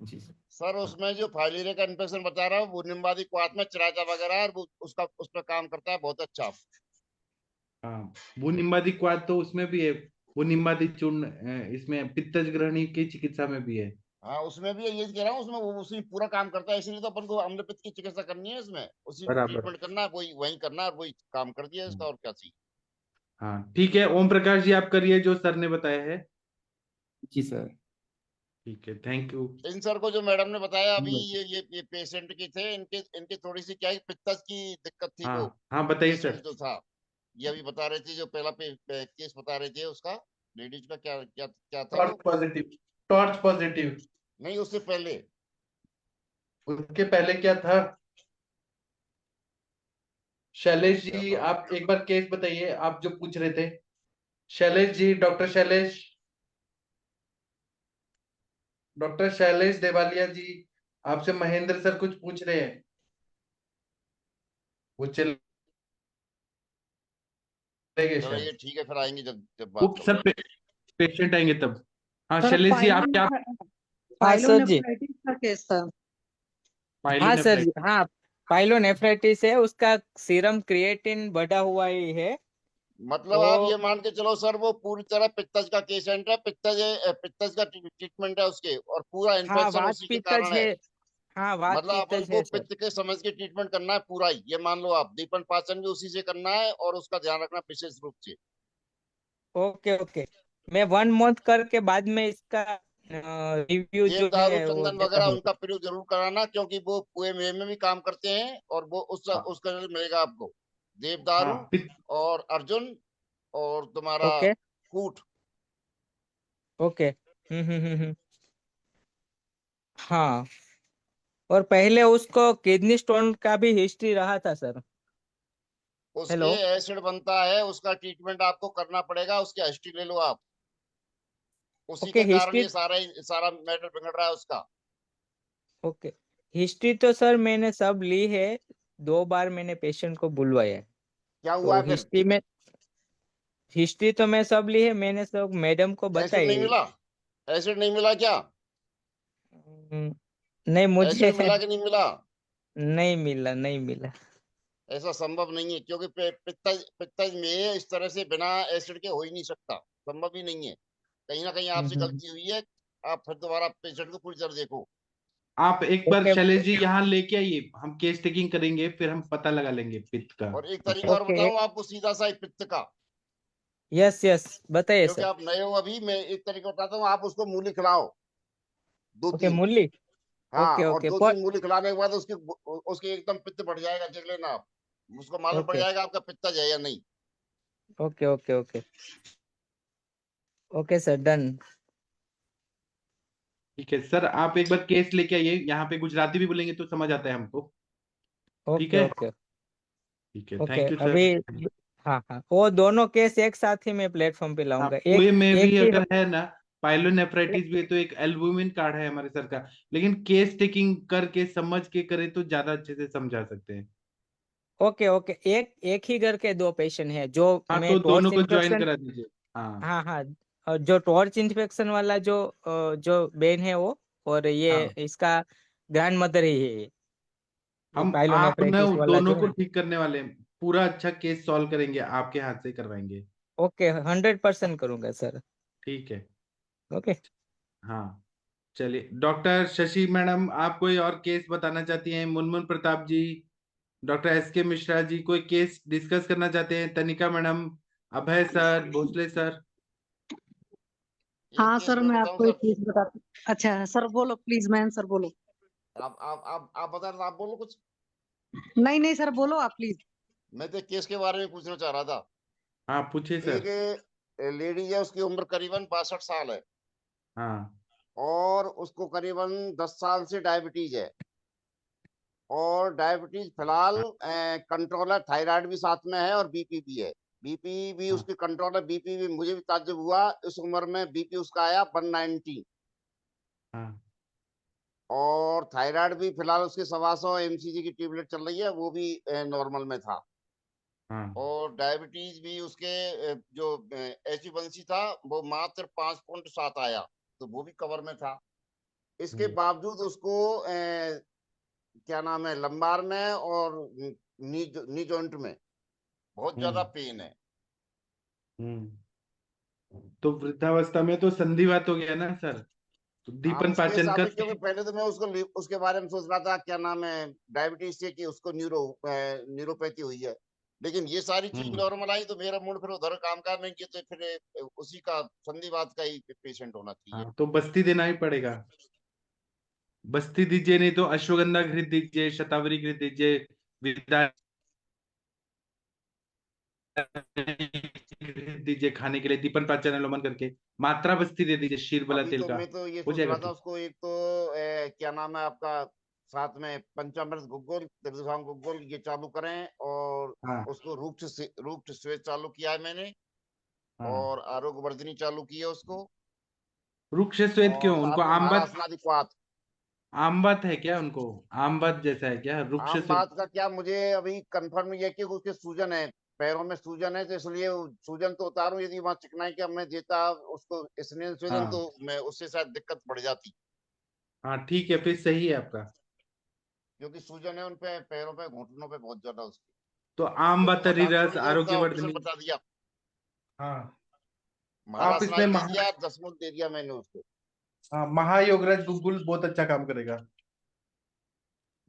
S5: जी सर।
S6: सर उसमें जो फाइलेरिया का इन्फेक्शन बता रहा हूँ वो निम्बादी क्वाथ में चिराचा वगैरह है और वो उसका उस पर काम करता है बहुत अच्छा।
S2: हाँ, वो निम्बादी क्वाथ तो उसमें भी है, वो निम्बादी चूर्ण इसमें पित्तज ग्रहणी की चिकित्सा में भी है।
S6: हाँ उसमें भी ये कह रहा हूँ, उसमें वो उसी पूरा काम करता है, इसीलिए तो अपन को अम्ल पित्त की चिकित्सा करनी है, इसमें उसी
S2: बराबर।
S6: ट्रीटमेंट करना है, वही वही करना है और वही काम कर दिया इसका, और क्या चाहिए।
S2: हाँ ठीक है, ओम प्रकाश जी आप करिए जो सर ने बताया है।
S5: जी सर।
S2: ठीक है, थैंक यू।
S6: इन सर को जो मैडम ने बताया अभी, ये पेशेंट के थे, इनके इनके थोड़ी सी क्या है, पित्तज की दिक्कत थी। वो
S2: हाँ हाँ, बताइए
S6: पेशेंट
S2: सर।
S6: जो था, ये अभी बता रहे थे, जो पहला केस बता रहे थे उसका, लेडीज का क्या क्या क्या था
S2: टॉर्च
S6: वो,
S2: पॉजिटिव, टॉर्च पॉजिटिव।
S6: नहीं उससे पहले।
S2: उसके पहले क्या था? शैलेश
S6: क्या
S2: जी
S6: था?
S2: आप एक बार केस बताइए, आप जो पूछ रहे थे। शैलेश जी, डॉक्टर शैलेश देवालिया जी, आपसे महेंद्र सर कुछ पूछ रहे हैं। वो चले गए
S6: चलो ये
S2: शायद।
S6: ठीक है, फिर आएंगे जब जब बात
S2: उप
S6: होगी।
S2: सर पेशेंट आएंगे तब। हाँ
S4: सर
S2: शैलेश जी आप क्या?
S3: हाँ सर जी।
S4: पाइलोनेफ्राइटिस का केस था।
S3: हाँ सर जी,
S2: पाइलोनेफ्राइटिस।
S3: हाँ पाइलोनेफ्राइटिस है, उसका सीरम क्रिएटिन बढ़ा हुआ ही है।
S6: मतलब आप
S3: वो
S6: ये मान के चलो सर, वो पूरी तरह पित्तज का पेशेंट है, पित्तज का ट्रीटमेंट है उसके, और पूरा
S3: हाँ
S6: इन्फेक्शन
S3: वात
S6: उसी के
S3: पित्तज
S6: कारण
S3: है।
S6: है।
S3: हाँ वात
S6: मतलब अपन
S3: पित्तज
S6: को
S3: है सर।
S6: पित्त के समझ के ट्रीटमेंट करना है पूरा ही, ये मान लो आप, दीपन पाचन भी उसी से करना है और उसका ध्यान रखना विशेष रूप से।
S3: ओके ओके, मैं 1 मंथ करके बाद में इसका रिव्यू जो
S6: देवदारू
S3: है वो
S6: चंदन
S3: देता
S6: वगैरह
S3: हूँ।
S6: उनका प्रयोग जरूर कराना, क्योंकि वो कुएं में भी काम करते हैं, और वो
S2: हाँ
S6: उसका रिजल्ट मिलेगा आपको।
S2: हाँ,
S6: देवदारू और अर्जुन और तुम्हारा
S3: ओके
S6: कूट।
S3: ओके। हाँ, और पहले उसको किडनी स्टोन का भी हिस्ट्री रहा था सर।
S6: उसके
S3: हेलो।
S6: एसिड बनता है, उसका ट्रीटमेंट आपको करना पड़ेगा, उसकी हिस्ट्री ले लो आप। उसी
S3: ओके
S6: के कारण
S3: हिस्ट्री।
S6: ये सारा मैटर बिगड़ रहा है उसका।
S3: ओके, हिस्ट्री तो सर मैंने सब ली है। 2 बार मैंने पेशेंट को बुलवाया है।
S6: क्या हुआ
S3: तो
S6: है फिर?
S3: हिस्ट्री तो मैं सब ली है, मैंने सब मैडम को
S6: एसिड नहीं
S3: बताई।
S6: मिला? एसिड नहीं मिला क्या?
S3: नहीं मुझे
S6: एसिड मिला कि नहीं मिला?
S3: नहीं मिला, नहीं मिला।
S6: ऐसा संभव नहीं है, क्योंकि पित्तज पित्तज में इस तरह से बिना एसिड के हो ही नहीं सकता, संभव ही नहीं है। कहीं ना कहीं आपसे गलती हुई है। आप फिर दोबारा पेशेंट को पूरी तरह देखो।
S2: आप एक बार
S3: ओके
S2: शैलेश जी यहाँ लेके आइए, हम केस टेकिंग करेंगे, फिर हम पता लगा लेंगे पित्त का
S6: और एक तरीका और
S2: कुछ।
S3: ओके।
S6: बताऊं आपको, सीधा सा एक पित्त का,
S3: यस यस, बताइए
S6: क्योंकि
S3: सर।
S6: आप नए हो अभी, मैं एक तरीका बताता हूँ, आप उसको मूली खिलाओ दो
S3: ओके
S6: तीन।
S3: मुरली।
S6: हाँ,
S3: ओके
S6: और
S3: ओके
S6: दो
S3: पर।
S6: तीन मूली खिलाने के बाद उसकी उसकी एकदम पित्त बढ़ जाएगा, देख लेना आप। उसको मालूम पड़
S3: ओके
S6: जाएगा आपका पित्तज है या नहीं।
S3: Okay okay okay. Okay sir, done.
S2: ठीक है सर, आप एक बार केस लेके आइए, यहाँ पे गुजराती भी बोलेंगे तो समझ आता है हमको। ठीक
S3: ओके
S2: है।
S3: ओके
S2: ठीक है,
S3: ओके।
S2: थैंक यू
S3: अभी
S2: सर।
S3: हाँ हाँ, वो दोनों केस एक साथ ही मैं प्लेटफॉर्म पे
S2: हाँ,
S3: लाऊंगा, एक
S2: कुएं में
S3: एक
S2: भी
S3: ही।
S2: अगर है ना, पाइलोनेफ्राइटिस भी है, तो एक एल्बुमिन कार्ड है हमारे सर का। लेकिन केस टेकिंग करके समझ के करे तो ज्यादा अच्छे से समझा सकते हैं।
S3: ओके ओके, एक एक ही घर के 2 पेशेंट हैं जो
S2: हाँ,
S3: मैं
S2: तो दोनों
S3: टॉर्च
S2: को ज्वाइन
S3: इन्फेक्शन।
S2: करा दीजिए। हाँ
S3: हाँ हाँ, और जो टॉर्च इन्फेक्शन वाला जो बेन है वो, और ये
S2: हाँ,
S3: इसका ग्रैंड मदर ही है ये
S2: आप ना
S3: पाइलोनेफ्राइटिस वाला
S2: दोनों
S3: जो
S2: को
S3: है।
S2: ठीक करने वाले हैं, पूरा अच्छा केस सॉल्व करेंगे, आपके हाथ से करवाएंगे।
S3: ओके 100% करूंगा सर।
S2: ठीक है।
S3: ओके।
S2: हाँ, चलिए डॉक्टर शशि मैडम, आप कोई और केस बताना चाहती हैं? मुनमुन प्रताप जी, डॉक्टर SK मिश्रा जी कोई केस डिस्कस करना चाहते हैं? तनिका मैडम, अभय सर, भोसले सर।
S6: एक
S4: हाँ
S6: केस
S4: सर,
S6: मैं
S4: मैं
S6: बताऊं
S4: आपको एक
S6: सर?
S4: चीज बताती। अच्छा सर बोलो, प्लीज मैन सर बोलो।
S6: आप बता रहे, आप बोलो कुछ।
S4: नहीं नहीं सर बोलो आप प्लीज।
S6: मैं तो एक केस के बारे में पूछना चाह रहा था।
S2: हाँ पूछिए
S6: एक
S2: सर।
S6: लेडी है, उसकी उम्र करीबन 62 साल है,
S2: हाँ
S6: और उसको करीबन 10 साल से डायबिटीज है। और डायबिटीज फिलहाल
S2: हाँ
S6: कंट्रोल है, थायराइड भी साथ में है और बीपी भी है। बीपी भी
S2: हाँ
S6: उसकी कंट्रोल है, बीपी भी मुझे भी ताज्जुब हुआ, इस उम्र में बीपी उसका आया 190।
S2: हाँ
S6: और थायराइड भी फिलहाल उसके 125 mcg की ट्यूबलेट चल रही है, वो भी नॉर्मल में था।
S2: हाँ
S6: और डायबिटीज भी उसके जो HbA1c था वो मात्र 5.7 आया, तो वो भी कवर में था। इसके
S2: हम्म,
S6: बावजूद उसको क्या नाम है, लंबार में और नी जॉइंट में बहुत ज्यादा
S2: हम्म,
S6: पेन है।
S2: तो वृद्धावस्था में तो संधिवात हो गया ना सर, तो
S6: हाँ,
S2: दीपन
S6: उसके
S2: पाचन
S6: हिसाब
S2: का।
S6: से, क्योंकि पहले तो मैं उसके बारे में सोच रहा था क्या नाम है, डायबिटीज से कि उसको न्यूरोपैथी हुई है। लेकिन ये सारी चीज
S2: हम्म,
S6: नॉर्मल आई तो मेरा मूड फिर उधर काम कर नहीं किया, तो फिर उसी का संधिवात का ही पेशेंट होना चाहिए।
S2: हाँ तो बस्ती देना ही पड़ेगा। बस्ती दीजिए, नहीं तो अश्वगंधा घृत दीजिए, शतावरी घृत दीजिए, विदा घृत दीजिए खाने के लिए, दीपन पाचन अवलंबन करके मात्रा बस्ती दे दीजिए शीरबला
S6: अभी
S2: तेल
S6: तो
S2: का।
S6: मैं तो ये
S2: हो
S6: सोच
S2: जाएगा
S6: रहा था
S2: ठीक।
S6: उसको एक तो क्या नाम है आपका, साथ में पंचामृत गुग्गुल, त्रिदुधाम गुग्गुल ये चालू करें, और
S2: हाँ
S6: उसको रूट श्वेत चालू किया है मैंने,
S2: हाँ।
S6: और आरोग्य वर्धिनी चालू की है उसको,
S2: वृक्ष श्वेत
S6: और
S2: क्यों, उनको
S6: साथ में
S2: आमबत,
S6: महारासनादि क्वाथ।
S2: आमबत है क्या उनको? आमबत जैसा है क्या वृक्ष
S6: आम
S2: श्वेत?
S6: बात का क्या, मुझे अभी कंफर्म नहीं है कि उसके सूजन है, पैरों में सूजन है, तो इसलिए सूजन तो उतारूं, यदि वहां चिकनाई का मैं देता उसको स्नेह सूजन,
S2: हाँ
S6: तो मैं उससे शायद दिक्कत बढ़ जाती,
S2: हाँ ठीक है, फिर सही है आपका।
S6: क्योंकि सूजन है उन पे पैरों पे, घुटनों पे बहुत ज्यादा उसकी।
S2: तो
S6: तो
S2: आमबतरी
S6: डॉक्टरों
S2: रस,
S6: ने जो उसका ऑपरेशन
S2: आरोग्यवर्धनी।
S6: बता दिया,
S2: हाँ आप इसमें
S6: महारासनादि दे दिया, दसमूल दे दिया मैंने उसको।
S2: हाँ, महायोगराज गुगुल बहुत अच्छा काम करेगा।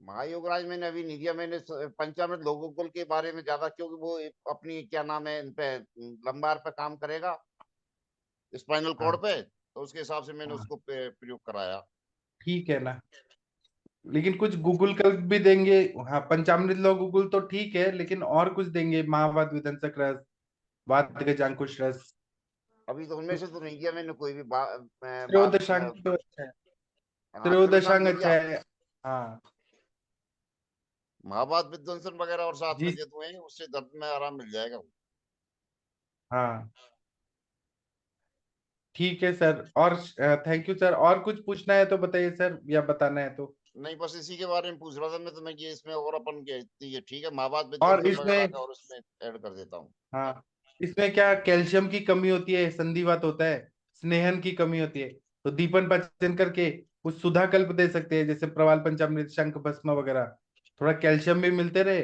S6: महायोगराज मैंने अभी नहीं दिया, मैंने पंचामृत लोगों के बारे में ज्यादा, क्योंकि वो अपनी क्या नाम है इन पे लंबार पे काम करेगा, स्पाइनल कॉर्ड
S2: हाँ
S6: पे, तो उसके हिसाब से मैंने
S2: हाँ
S6: उसको प्रयोग कराया।
S2: ठीक है ना, लेकिन कुछ गूगल कल्प भी देंगे। हाँ पंचामृत लो गूगल तो ठीक है, लेकिन और कुछ देंगे, महावात विध्वंसक रस, वात गजांकुश रस।
S6: अभी तो उनमें से तो नहीं दिया मैंने कोई भी
S2: त्रयोदशांग तो अच्छा है,
S6: हाँ, त्रिवसांग
S2: त्रयोदशांग
S6: दे
S2: अच्छा
S6: दिया,
S2: है। हाँ
S6: महाभारत विध्वंसन वगैरह और साथ में
S2: जी
S6: दे दूंगे, उससे दर्द में आराम मिल जाएगा।
S2: हाँ ठीक है सर, और थैंक यू सर। और कुछ पूछना है तो बताइए सर, या बताना है तो।
S6: नहीं, बस इसी के बारे में पूछ रहा था मैं, तो मैं ये इसमें और अपन के ये ठीक है, महाभारत
S2: और
S6: विध्वंसन वगैरह
S2: इसमें,
S6: का और इसमें ऐड कर देता हूँ।
S2: हाँ इसमें क्या कैल्शियम की कमी होती है, संधिवात होता है, स्नेहन की कमी होती है, तो दीपन पाचन करके कुछ सुधा कल्प दे सकते हैं, जैसे प्रवाल पंचामृत, शंख भस्म वगैरह। थोड़ा कैल्शियम भी मिलते रहे,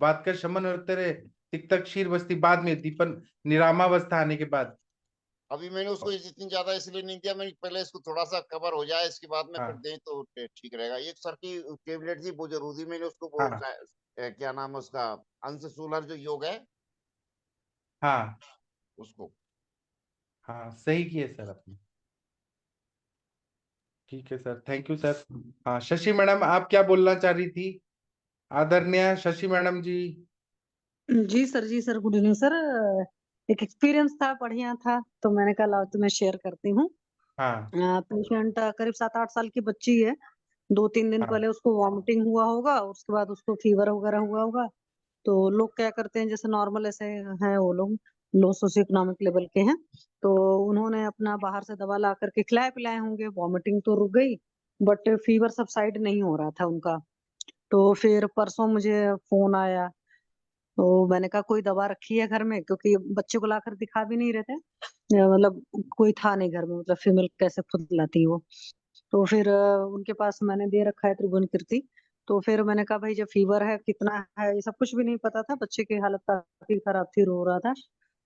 S2: वात का शमन होते रहे, तिक्तक क्षीर बस्ती बाद में, दीपन निरामावस्था आने के बाद।
S6: अभी मैंने उसको इतनी ज्यादा इसलिए नहीं दिया, मैं पहले इसको थोड़ा सा कवर हो जाए, इसके बाद में फिर
S2: हाँ
S6: दें तो ठीक रहेगा। एक सर की टेबलेट थी वो जरूरी, मैंने उसको वो
S2: हाँ
S6: क्या नाम है उसका, अंशशूलर जो योग है
S2: हाँ
S6: उसको।
S2: हाँ सही किए सर आपने। ठीक है सर, थैंक यू सर। हाँ शशि मैडम, आप क्या बोलना चाह रही थी, आदरणीय शशि मैडम जी?
S4: जी सर गुड इवनिंग सर। एक एक्सपीरियंस था, बढ़िया था, तो मैंने कहा लाओ तुम्हें शेयर करती हूँ।
S2: हाँ
S4: पेशेंट करीब 7-8 साल की बच्ची है। 2-3 दिन
S2: हाँ
S4: पहले उसको वॉमिटिंग हुआ होगा, उसके बाद उसको फीवर वगैरह हुआ होगा। तो लोग क्या करते हैं, जैसे नॉर्मल ऐसे हैं वो लोग, लो सोशियो इकोनॉमिक लेवल के हैं, तो उन्होंने अपना बाहर से दवा ला करके खिलाए पिलाए होंगे, वॉमिटिंग तो रुक गई, बट फीवर सबसाइड नहीं हो रहा था उनका। तो फिर परसों मुझे फोन आया, तो मैंने कहा कोई दवा रखी है घर में, क्योंकि बच्चे को लाकर दिखा भी नहीं रहे थे। मतलब कोई था नहीं घर में, मतलब फीमेल कैसे खुद लाती है वो। तो फिर उनके पास मैंने दे रखा है त्रिभुवन कीर्ति। तो फिर मैंने कहा भाई जब फीवर है कितना है ये सब कुछ भी नहीं पता था, बच्चे की हालत काफी खराब थी, रो रहा था,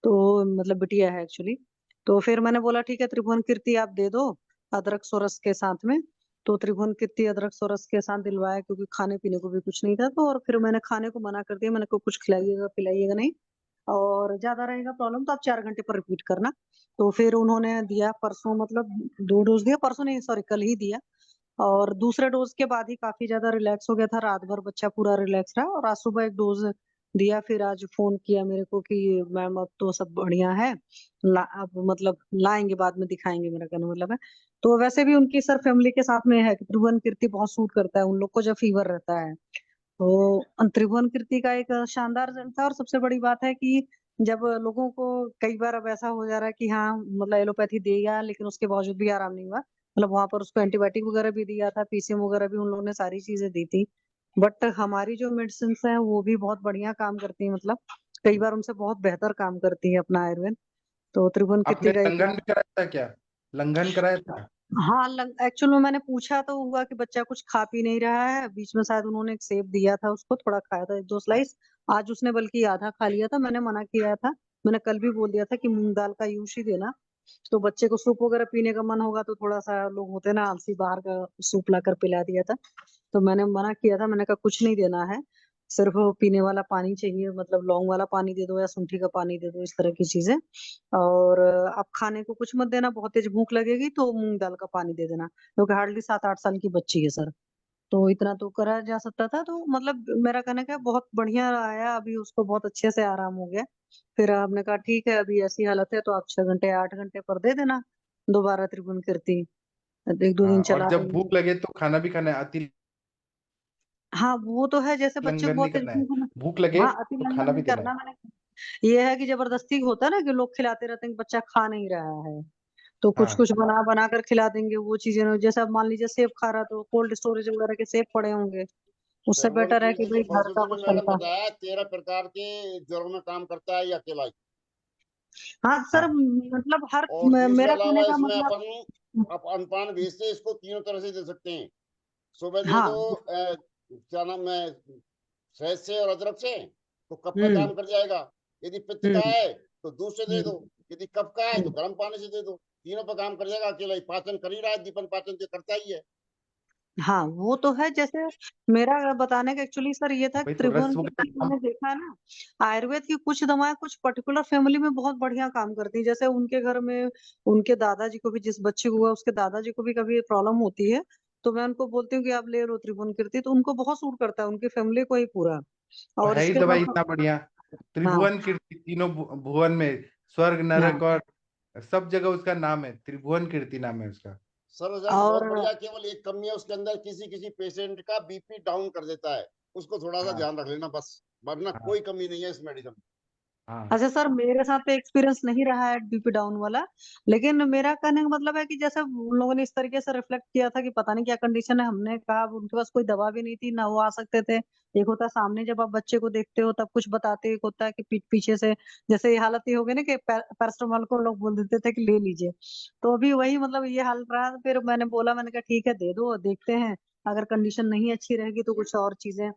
S4: तो मतलब बिटिया है एक्चुअली। तो फिर मैंने बोला ठीक है त्रिभुवन कीर्ति आप दे दो, अदरक सोरस के साथ में। तो त्रिभुवन कीर्ति अदरक सोरस के साथ दिलवाया, क्योंकि खाने पीने को भी कुछ नहीं था, तो और फिर मैंने खाने को मना कर दिया, मैंने को कुछ खिलाइएगा पिलाइएगा नहीं, और ज्यादा रहेगा प्रॉब्लम तो आप 4 घंटे पर रिपीट करना। तो फिर उन्होंने दिया परसों, मतलब 2 डोज दिया परसों, नहीं सॉरी कल ही दिया। और दूसरे डोज के बाद ही काफी ज्यादा रिलैक्स हो गया था, रात भर बच्चा पूरा रिलैक्स रहा, और आज सुबह एक डोज दिया। फिर आज फोन किया मेरे को कि मैम अब तो सब बढ़िया है, अब मतलब लाएंगे बाद में दिखाएंगे, मेरा कहने मतलब है। तो वैसे भी उनकी सर फैमिली के साथ में है कि त्रिभुवन कीर्ति बहुत सूट करता है उन लोग को जब फीवर रहता है। तो त्रिभुवन कीर्ति का एक शानदार रिजल्ट था, और सबसे बड़ी बात है कि जब लोगों को कई बार अब ऐसा हो जा रहा है कि हाँ मतलब एलोपैथी देगा लेकिन उसके बावजूद भी आराम नहीं हुआ, मतलब वहां पर उसको एंटीबायोटिक वगैरह भी दिया था, पीसीएम वगैरह भी उन लोगों ने सारी चीजें दी थी। बट हमारी जो मेडिसिन है वो भी बहुत बढ़िया काम करती है, मतलब कई बार उनसे बहुत बेहतर काम करती है अपना आयुर्वेद। तो त्रिभुवन
S2: आपने
S4: कीर्ति का एक
S2: लंघन भी कराया था क्या? लंघन कराया था?
S4: हाँ, एक्चुअल में मैंने पूछा तो हुआ कि बच्चा कुछ खा पी नहीं रहा है। बीच में शायद उन्होंने एक सेब दिया था उसको, थोड़ा खाया था 1-2 स्लाइस। आज उसने बल्कि आधा खा लिया था, मैंने मना किया था। मैंने कल भी बोल दिया था कि मूंग दाल का यूज ही देना। तो बच्चे को सूप वगैरह पीने का मन होगा तो थोड़ा सा लोग होते हैं ना आलसी, बाहर का सूप ला कर पिला दिया था। तो मैंने मना किया था, मैंने कहा कुछ नहीं देना है, सिर्फ वो पीने वाला पानी चाहिए, मतलब लौंग वाला पानी दे दो या शुंठी का पानी दे दो, इस तरह की चीजें। और आप खाने को कुछ मत देना, बहुत तेज भूख लगेगी तो मूंग दाल का पानी दे देना, क्योंकि हार्डली 7-8 साल की बच्ची है सर। तो इतना तो करा जा सकता था। तो मतलब मेरा कहने का है, बहुत बढ़िया आया, अभी उसको बहुत अच्छे से आराम हो गया। फिर आपने कहा ठीक है अभी ऐसी हालत है तो आप 6 घंटे 8 घंटे पर दे देना दोबारा त्रिगुण कीर्ति, 1-2 दिन
S2: हाँ, और
S4: चला
S2: जब
S4: लेंगे।
S2: भूख लगे तो खाना भी खाना है, अति
S4: हाँ वो तो है, जैसे बच्चे को
S2: लंघन नहीं
S4: बहुत तेज
S2: करना है।
S4: भूख।
S2: भूख लगे
S4: हाँ, अति
S2: तो
S4: लंघन
S2: खाना
S4: नहीं
S2: भी देना है।
S4: करना मैंने। ये है कि जबरदस्ती होता है ना कि लोग खिलाते रहते हैं कि बच्चा खा नहीं रहा है, तो कुछ
S2: हाँ
S4: कुछ बना बना कर खिला देंगे, वो चीजें ना, जैसे अब मान लीजिए सेब खा रहा तो कोल्ड स्टोरेज वगैरह के सेब पड़े होंगे, उससे
S6: त्रिभुवन
S4: बेटर है कि
S6: कीर्ति जो
S4: भाई घर का
S6: फलश्रुति में
S4: कुछ
S6: मैडम
S4: हल्का।
S6: बताया 13 प्रकार के ज्वरों में काम करता है ये अकेला ही।
S4: हाँ सर,
S2: हाँ
S4: मतलब हर
S6: और दूसरे
S4: मेरा कहने
S6: अलावा
S4: का
S6: इसमें
S4: मतलब।
S6: अपन आप अनपान भेज से इसको तीनों तरह से दे सकते हैं। सुबह दे
S4: हाँ।
S6: दो क्या नाम है, शहद से और अदरक से, तो कफ का
S4: हम्म।
S6: काम कर जाएगा। यदि पित्त का
S4: हम्म।
S6: है तो दूध से दे दो,
S4: हम्म।
S6: यदि कफ का है तो
S4: हम्म।
S6: गर्म पानी से दे दो। तीनों पर काम कर जाएगा अकेला ही। पाचन कर ही रहा है, दीपन पाचन तो करता ही है।
S4: हाँ वो तो है, जैसे मेरा बताने का एक्चुअली सर ये था कि
S2: भाई, तो रस
S4: त्रिभुवन की
S2: वगैरह
S4: मैंने देखा है ना, आयुर्वेद की कुछ दवाएं कुछ पर्टिकुलर फैमिली में बहुत बढ़िया काम करती है। जैसे उनके घर में उनके दादाजी को भी, जिस बच्चे को हुआ उसके दादाजी को भी कभी प्रॉब्लम होती है, तो मैं उनको बोलती हूँ कि आप ले लो त्रिभुवन कीर्ति, तो उनको बहुत सूट करता है, उनकी फैमिली को ही पूरा।
S2: तो
S4: और
S2: है ही
S4: इसके
S2: दवाई
S4: अलावा
S2: इतना बढ़िया।
S4: हाँ।
S2: त्रिभुवन कीर्ति, तीनों भुवन में, स्वर्ग नरक
S4: हाँ।
S2: और सब जगह उसका नाम है, त्रिभुवन कीर्ति नाम है उसका।
S6: सर रिजल्ट बहुत
S4: और
S6: बढ़िया। केवल एक कमी है उसके अंदर, किसी किसी पेशेंट का बीपी डाउन कर देता है, उसको थोड़ा सा
S2: हाँ
S6: ध्यान रख लेना बस, वरना
S2: हाँ
S6: कोई कमी नहीं है इस मेडिसिन।
S2: हाँ
S4: अच्छा सर, मेरे साथ तो एक्सपीरियंस नहीं रहा है बीपी डाउन वाला, लेकिन मेरा कहने का मतलब है कि जैसे उन लोगों ने इस तरीके से रिफ्लेक्ट किया था कि पता नहीं क्या कंडीशन है, हमने कहा अब उनके पास कोई दवा भी नहीं थी ना वो आ सकते थे। एक होता है सामने जब आप बच्चे को देखते हो तब कुछ बताते, एक होता है कि पीठ पीछे से, जैसे ये हालत ये हो गई ना कि पैरास्टामोल को लोग बोल देते थे कि ले लीजिए। तो अभी वही मतलब ये हाल रहा। फिर मैंने बोला, मैंने कहा ठीक है दे दो, देखते हैं, अगर कंडीशन नहीं अच्छी रहेगी तो कुछ और चीजें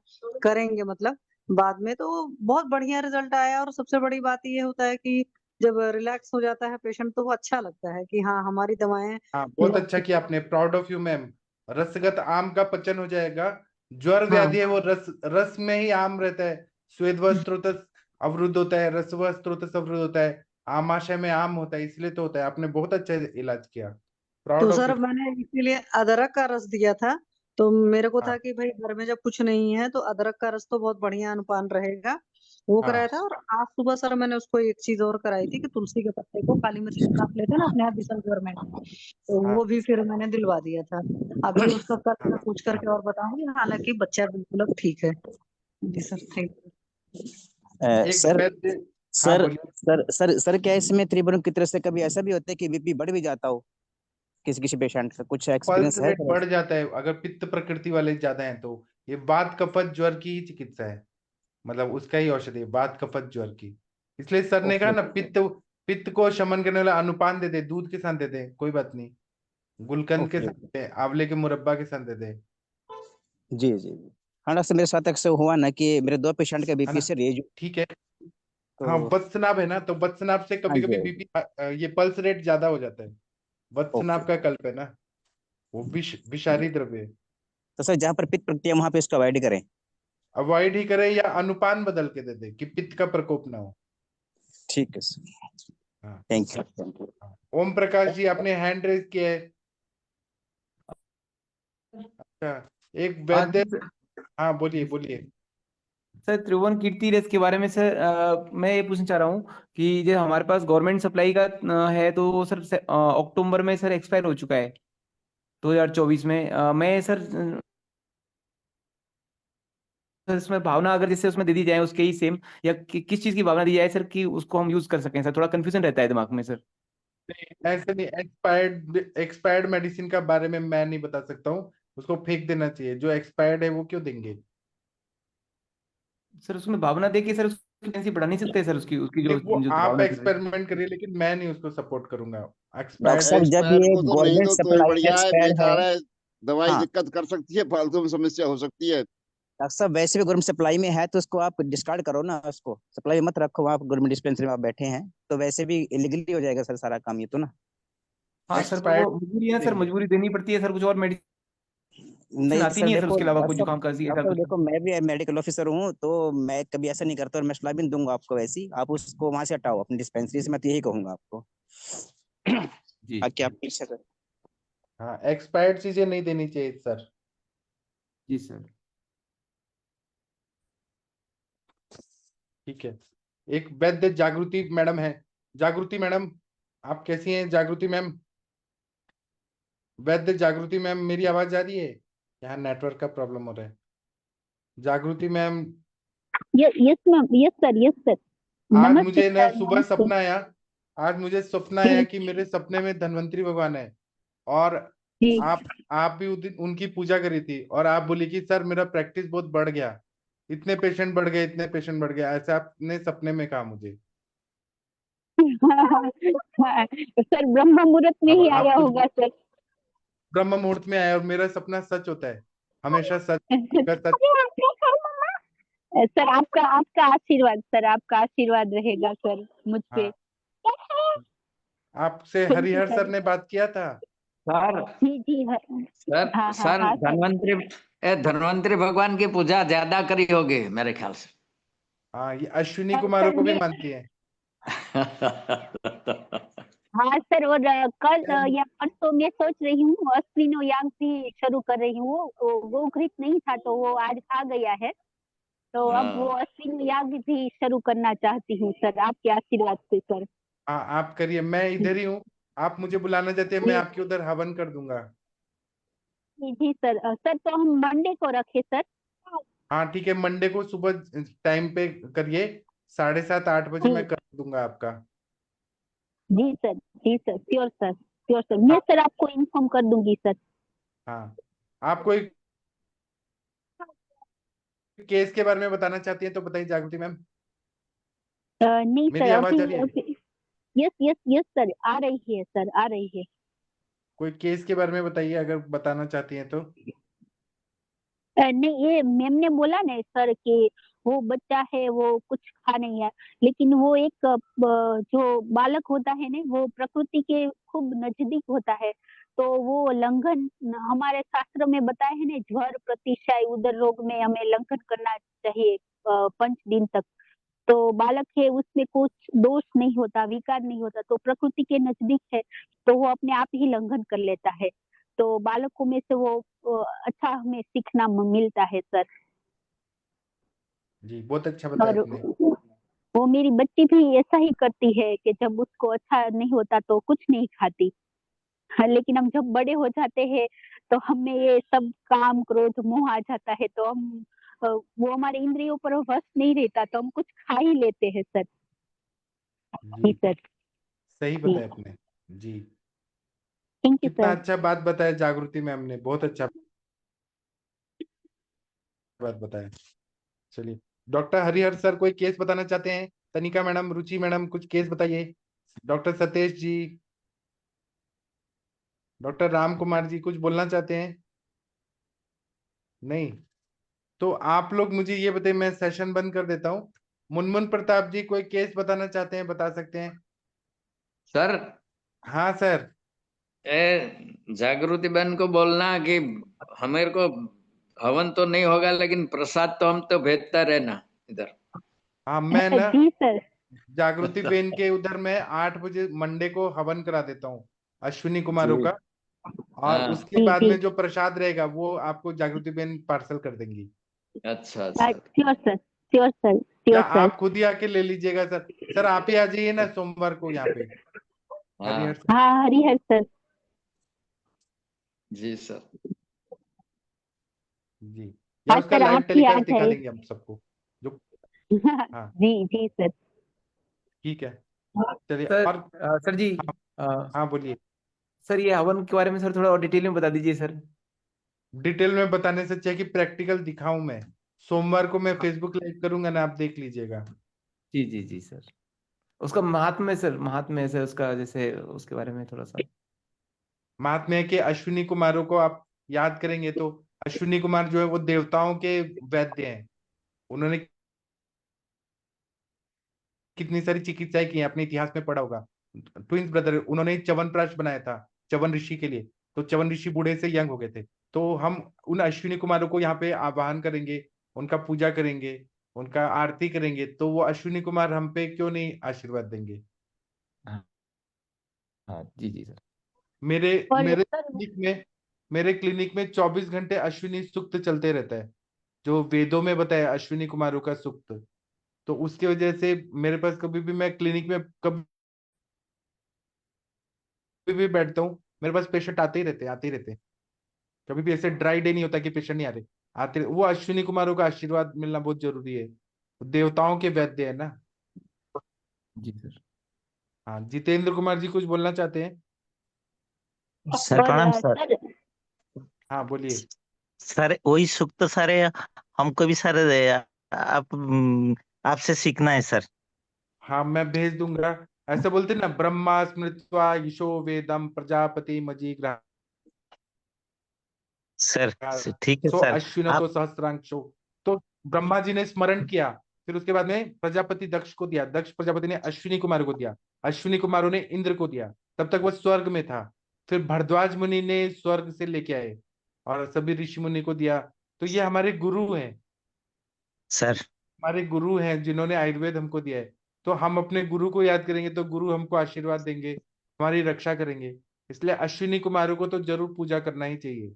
S4: करेंगे मतलब बाद में। तो बहुत बढ़िया रिजल्ट आया। और सबसे बड़ी बात ये होता है कि जब रिलैक्स हो जाता है पेशेंट तो वो अच्छा लगता है कि हाँ हमारी दवाएं
S2: हाँ, बहुत
S4: मतलब।
S2: अच्छा किया आपने, प्राउड ऑफ यू मैम। रसगत आम का पचन हो जाएगा। ज्वर
S4: हाँ।
S2: व्याधि है वो रस रस में ही आम रहता है। स्वेद व स्रोतस अवरुद्ध होता है, रस व स्रोतस अवरुद्ध होता है, आमाशय में आम होता है, इसलिए तो होता है। आपने बहुत अच्छा इलाज किया,
S4: तो
S2: प्राउड ऑफ
S4: सर
S2: यू।
S4: मैंने इसीलिए अदरक का रस दिया था। तो मेरे को था
S2: हाँ
S4: कि भाई घर में जब कुछ नहीं है तो अदरक का रस तो बहुत बढ़िया अनुपान रहेगा, वो कराया
S2: हाँ
S4: था। और आज सुबह सर मैंने उसको एक चीज और कराई थी कि तुलसी के पत्ते को काली मिर्च के साथ लेते हैं ना अपने यहाँ बिसल गवर्नमेंट, तो
S2: हाँ
S4: वो भी फिर मैंने दिलवा दिया था। अभी उसका कल मैं
S2: हाँ
S4: पूछ करके और बताऊंगी, हालांकि बच्चा बिल्कुल अब ठीक है। जी सर, थैंक यू।
S2: एक
S7: सर
S2: वैद्य। हाँ
S7: सर
S2: बोलिए।
S7: सर क्या इसमें त्रिभुवन की तरफ से कभी ऐसा भी होता है कि बीपी बढ़ भी जाता हो किसी किसी पेशेंट का? कुछ
S2: पल्स
S7: एक्सपीरियंस है
S2: रेट
S7: सर
S2: बढ़
S7: ऐसा?
S2: जाता है अगर पित्त प्रकृति वाले ज्यादा हैं तो। ये वात कफत ज्वर की ही चिकित्सा है, मतलब उसका ही औषधि है, वात कफत ज्वर की। इसलिए सर ने कहा
S7: ओके।
S2: ना, पित्त पित्त को शमन करने वाला अनुपान दे दे, दूध के साथ दे दे, कोई बात नहीं, गुलकंद के
S7: ओके।
S2: साथ दे, आंवले के मुरब्बा के साथ दे दे,
S7: जी जी जी। हाँ डॉक्टर, मेरे साथ अक्सर हुआ ना कि मेरे 2 पेशेंट का
S2: है
S7: बीपी
S2: ना?
S7: से रेज।
S2: ठीक है। हाँ,
S7: तो
S2: वत्सनाभ है ना, तो वत्सनाभ से
S7: हाँ
S2: कभी
S7: जी
S2: कभी
S7: हाँ जी।
S2: बीपी, ये पल्स रेट ज्यादा हो जाता है।
S7: ओके।
S2: वत्सनाभ का कल्प है ना, वो विषारी द्रव्य है।
S7: तो सर जहाँ पर पित्त पड़ती है वहां पे इसको अवॉइड करें?
S2: अवॉइड ही करे या अनुपान बदल के दे दे कि पित्त का प्रकोप ना हो।
S7: ठीक है सर।
S2: हाँ
S7: थैंक यू थैंक यू।
S2: हाँ। ओम प्रकाश जी, आपने हैंड रेज किया है। अच्छा, एक
S5: आज
S2: वैद्य। हाँ बोलिए बोलिए।
S5: सर त्रिभुवन कीर्ति रेस के बारे में सर, मैं ये पूछना चाह रहा हूँ कि जो हमारे पास गवर्नमेंट सप्लाई का है तो वो सर अक्टूबर में सर एक्सपायर हो चुका है 2024 में। मैं सर इसमें भावना अगर जैसे उसमें दे दी जाए उसके ही सेम, या किस चीज़ की भावना दी जाए सर कि उसको हम यूज कर सकें सर, थोड़ा कंफ्यूजन रहता है दिमाग में सर।
S2: ऐसे नहीं, एक्सपायर्ड मेडिसिन का बारे में मैं नहीं बता सकता हूँ, उसको फेंक देना चाहिए। जो एक्सपायर्ड है वो क्यों देंगे?
S5: सर उसमें भावना देके सर उसकी टेंसी बढ़ा नहीं सकते सर, उसकी उसकी जो
S2: नहीं, वो
S5: जो
S2: आप
S5: भावना चल रही है।
S2: एक्सपेरिमेंट करिए, लेकिन मैं नहीं उसको सपोर्ट करूंगा।
S7: डॉक्टर
S2: एक्सपायर्ड
S7: साहब जब
S6: एक्सपायर
S7: ये
S6: को तो नहीं
S7: गवर्नमेंट
S6: दो तो ही
S7: सप्लाई
S6: बढ़िया है,
S7: एक्सपायर है,
S6: बेकार है। दवाई
S7: हाँ
S6: दिक्कत कर सकती है, फालतू में समस्या हो सकती है।
S7: डॉक्टर साहब वैसे भी गवर्नमेंट सप्लाई में है तो उसको आप डिस्कार्ड करो ना, उसको सप्लाई में मत रखो, आप गवर्नमेंट डिस्पेंसरी में आप बैठे हैं तो वैसे भी इलीगली हो जाएगा सर सारा काम ये तो ना।
S5: हाँ सर, पर वो
S2: एक्सपायर्ड
S5: मजबूरी है सर,
S2: देंगे।
S5: मजबूरी देनी पड़ती है सर, कुछ और मेडिसिन
S7: नहीं
S5: आती
S7: सर
S5: नहीं है सर
S7: देखो
S5: उसके अलावा,
S7: डॉक्टर
S5: कुछ
S7: साहब,
S5: जुकाम खांसी ऐसा
S7: डॉक्टर साहब
S5: कुछ।
S7: देखो मैं भी मेडिकल ऑफिसर हूँ तो मैं कभी ऐसा नहीं करता और मैं सलाह भी नहीं दूंगा आपको, वैसी आप उसको वहां से हटाओ अपनी डिस्पेंसरी से, मैं तो यही कहूंगा आपको।
S5: जी
S7: बाकी आप पीछे सर।
S2: हाँ, एक्सपायर्ड चीजें नहीं देनी चाहिए सर।
S5: जी सर।
S2: ठीक है। एक वैद्य जागृति मैडम है। जागृति मैडम, आप कैसी हैं जागृति मैम? वैद्य जागृति मैम, मेरी आवाज आ रही है? यहाँ नेटवर्क का प्रॉब्लम हो रहा है। जागृति ma'am,
S8: yes ma'am, yes sir, yes sir.
S2: आज
S8: नमस्ते
S2: मुझे ना
S8: सर,
S2: सुबह
S8: नमस्ते।
S2: सपना आया। आज मुझे सपना आया
S8: जी
S2: कि मेरे सपने में धन्वंतरी भगवान है, और
S8: जी।
S2: आप भी उस दिन उनकी पूजा करी थी, और आप बोली कि सर मेरा प्रैक्टिस बहुत बढ़ गया, इतने पेशेंट बढ़ गए, इतने पेशेंट बढ़ गया, ऐसे आपने सपने में कहा मुझे।
S8: सर ब्रह्म मुहूर्त में
S2: अब
S8: ही
S2: आप
S8: आया
S2: कुछ
S8: होगा सर।
S2: ब्रह्म मुहूर्त में आया, और मेरा सपना सच होता है, हमेशा सच का सच।
S8: सर आपका आपका आशीर्वाद, सर आपका आशीर्वाद रहेगा सर मुझ पे।
S2: हाँ, आपसे
S8: thank you
S2: Harihar sir
S8: sir.
S2: ने बात किया था।
S9: सर
S8: जी जी हाँ।
S9: सर
S8: हाँ हाँ
S9: सर
S8: हाँ सर।
S9: धन्वंतरी भगवान की पूजा ज्यादा करी होगी मेरे ख्याल से।
S2: हाँ, ये अश्विनी कुमारों
S8: सर
S2: को भी
S8: मैं,
S2: मानती है।
S8: हाँ सर, और कल या परसों मैं सोच रही हूँ अश्विनो याग भी शुरू कर रही हूँ। वो घृत नहीं था तो वो आज आ गया है, तो अब वो
S9: हाँ
S8: अश्विन याग भी शुरू करना चाहती हूँ सर, आपके आशीर्वाद से सर।
S2: हाँ, आप करिए, मैं इधर ही हूँ। आप मुझे बुलाना चाहते हैं, मैं
S8: जी
S2: आपके उधर हवन कर दूंगा।
S8: जी जी सर। सर तो हम मंडे को रखे सर।
S2: हाँ ठीक है, मंडे को सुबह टाइम पे करिए, 7:30-8 बजे
S8: जी
S2: मैं कर दूंगा आपका।
S8: जी सर, जी sir, sure sir, sure sir, मैं
S2: आप,
S8: सर आपको इन्फॉर्म कर दूंगी सर।
S2: हाँ, आपको एक केस के बारे में बताना चाहती हैं तो बताइए जागृति मैम।
S8: नहीं
S2: मेरी
S8: सर,
S2: आवाज आ रही है?
S8: अभी यस यस यस सर, आ रही है सर, आ रही है।
S2: कोई केस के बारे में बताइए अगर बताना चाहती हैं तो।
S8: नहीं, ये मैम ने बोला ना सर कि वो बच्चा है वो कुछ खा नहीं है, लेकिन वो एक जो बालक होता है ना वो प्रकृति के खूब नजदीक होता है, तो वो लंघन हमारे शास्त्र में बताया है ना, ज्वर प्रतिशय उदर रोग में हमें लंघन करना चाहिए 5 दिन तक। तो बालक है उसमें कुछ दोष नहीं होता, विकार नहीं होता, तो प्रकृति के नजदीक है, तो वो अपने आप ही लंघन कर लेता है। तो बालकों में से वो अच्छा हमें सीखना मिलता है सर।
S2: जी, बहुत अच्छा बताया
S8: और
S2: आपने।
S8: वो मेरी बच्ची भी ऐसा ही करती है कि जब उसको अच्छा नहीं होता तो कुछ नहीं खाती। हाँ, लेकिन हम जब बड़े हो जाते हैं तो हमें ये सब काम क्रोध मोह आ जाता है, तो हम वो हमारे इंद्रियों पर वश नहीं रहता, तो हम कुछ खा ही लेते हैं सर। जी
S2: जी,
S8: सर।
S2: सही
S8: जी,
S2: बताया आपने। जी,
S8: थैंक यू
S2: कितना
S8: सर।
S2: अच्छा बात बताया जागृति मैम ने, बहुत अच्छा बात बताया। चलिए, डॉक्टर हरिहर सर कोई केस बताना चाहते हैं? तनिका मैडम, रुचि मैडम, कुछ केस बताइए। डॉक्टर सतेश जी, डॉक्टर राम कुमार जी, कुछ बोलना चाहते हैं? नहीं? तो आप लोग मुझे ये बताइए, मैं सेशन बंद कर देता हूँ। मुनमुन प्रताप जी कोई केस बताना चाहते हैं, बता सकते हैं?
S9: सर
S2: हाँ सर।
S9: जागृति बहन को बोलना कि हमें को हवन तो नहीं होगा लेकिन प्रसाद तो हम तो भेजता रहना इधर।
S2: हाँ, मैं ना
S8: जी सर।
S2: जागृति बेन के उधर मैं 8 बजे मंडे को हवन करा देता हूँ अश्विनी कुमारों
S9: जी
S2: का, और
S9: हाँ,
S2: उसके
S8: जी
S2: बाद
S8: जी।
S2: में जो प्रसाद रहेगा वो आपको जागृति बेन पार्सल कर देंगी।
S9: अच्छा अच्छा।
S8: श्योर सर, श्योर सर,
S2: या
S8: श्योर सर।
S2: आप खुद ही आके ले लीजिएगा सर। सर आप ही आ जाइए ना सोमवार को यहाँ पे, हरिहर
S9: हाँ
S2: सर।
S8: हाँ हरिहर सर।
S9: जी सर।
S2: जी, या
S8: हाँ
S2: उसका
S8: सर,
S2: लाइव
S8: आप ही आ
S2: टेलीकास्ट दिखा
S8: जाइए।
S2: देंगे हम सबको जो। हाँ
S8: जी जी सर।
S2: ठीक है, चलिए।
S5: सर
S2: और
S5: सर जी,
S2: हाँ बोलिए।
S5: सर ये हवन के बारे में सर थोड़ा और डिटेल में बता दीजिए सर।
S2: डिटेल में बताने से अच्छा है कि प्रैक्टिकल दिखाऊं मैं। सोमवार को मैं फेसबुक लाइव करूंगा ना, आप देख लीजिएगा।
S5: जी जी जी सर। उसका महात्म्य सर, महात्म्य है सर उसका, जैसे उसके बारे में थोड़ा सा।
S2: महात्मा है कि अश्विनी कुमारों को आप याद करेंगे तो अश्विनी कुमार जो है वो देवताओं के वैद्य हैं। उन्होंने कितनी सारी चिकित्साएं की हैं, अपने इतिहास में पढ़ा होगा। ट्विंस ब्रदर, उन्होंने च्यवनप्राश बनाया था च्यवन ऋषि के लिए। तो च्यवन ऋषि बूढ़े से यंग हो गए थे। तो हम उन अश्विनी कुमारों को यहाँ पे आवाहन करेंगे, उनका पूजा करेंगे, उनका आरती करेंगे, तो वो अश्विनी कुमार हम पे क्यों नहीं आशीर्वाद देंगे।
S5: हाँ हाँ जी जी सर।
S2: मेरे
S8: और
S2: मेरे
S8: सर
S2: क्लिनिक में मेरे क्लिनिक में 24 घंटे अश्विनी सूक्त चलते रहता है, जो वेदों में बताया अश्विनी कुमारों का सूक्त। तो उसकी वजह से मेरे पास कभी भी, मैं क्लिनिक में कभी भी बैठता हूँ, मेरे पास पेशेंट आते ही रहते हैं, आते ही रहते हैं। कभी भी ऐसे ड्राई डे नहीं होता कि पेशेंट नहीं आ रहे, वो अश्विनी कुमारों का आशीर्वाद मिलना बहुत जरूरी है। देवताओं के वैद्य है ना।
S5: जी सर।
S2: हाँ, जितेंद्र कुमार जी कुछ बोलना चाहते हैं।
S10: सर
S8: और
S10: प्रणाम सर।
S8: सर
S2: हाँ बोलिए।
S10: सर वही सुक्त सर हमको भी सर आप आपसे सीखना है सर।
S2: हाँ मैं भेज दूंगा। ऐसे बोलते हैं ना, ब्रह्मा स्मृत्वा यशो वेदम प्रजापति मजीग्रह
S10: सर ठीक है
S2: सो
S10: सर।
S2: अश्विन
S10: आप
S2: तो सहस्रांशो। तो ब्रह्मा जी ने स्मरण किया, फिर उसके बाद में प्रजापति दक्ष को दिया, दक्ष प्रजापति ने अश्विनी कुमार को दिया, अश्विनी कुमारों ने इंद्र को दिया। तब तक वह स्वर्ग में था। फिर भरद्वाज मुनि ने स्वर्ग से लेके आए और सभी ऋषि मुनि को दिया। तो ये हमारे गुरु हैं,
S10: सर
S2: हमारे गुरु हैं जिन्होंने आयुर्वेद हमको दिया है। तो हम अपने गुरु को याद करेंगे तो गुरु हमको आशीर्वाद देंगे, हमारी रक्षा करेंगे। इसलिए अश्विनी कुमारों को तो जरूर पूजा करना ही चाहिए।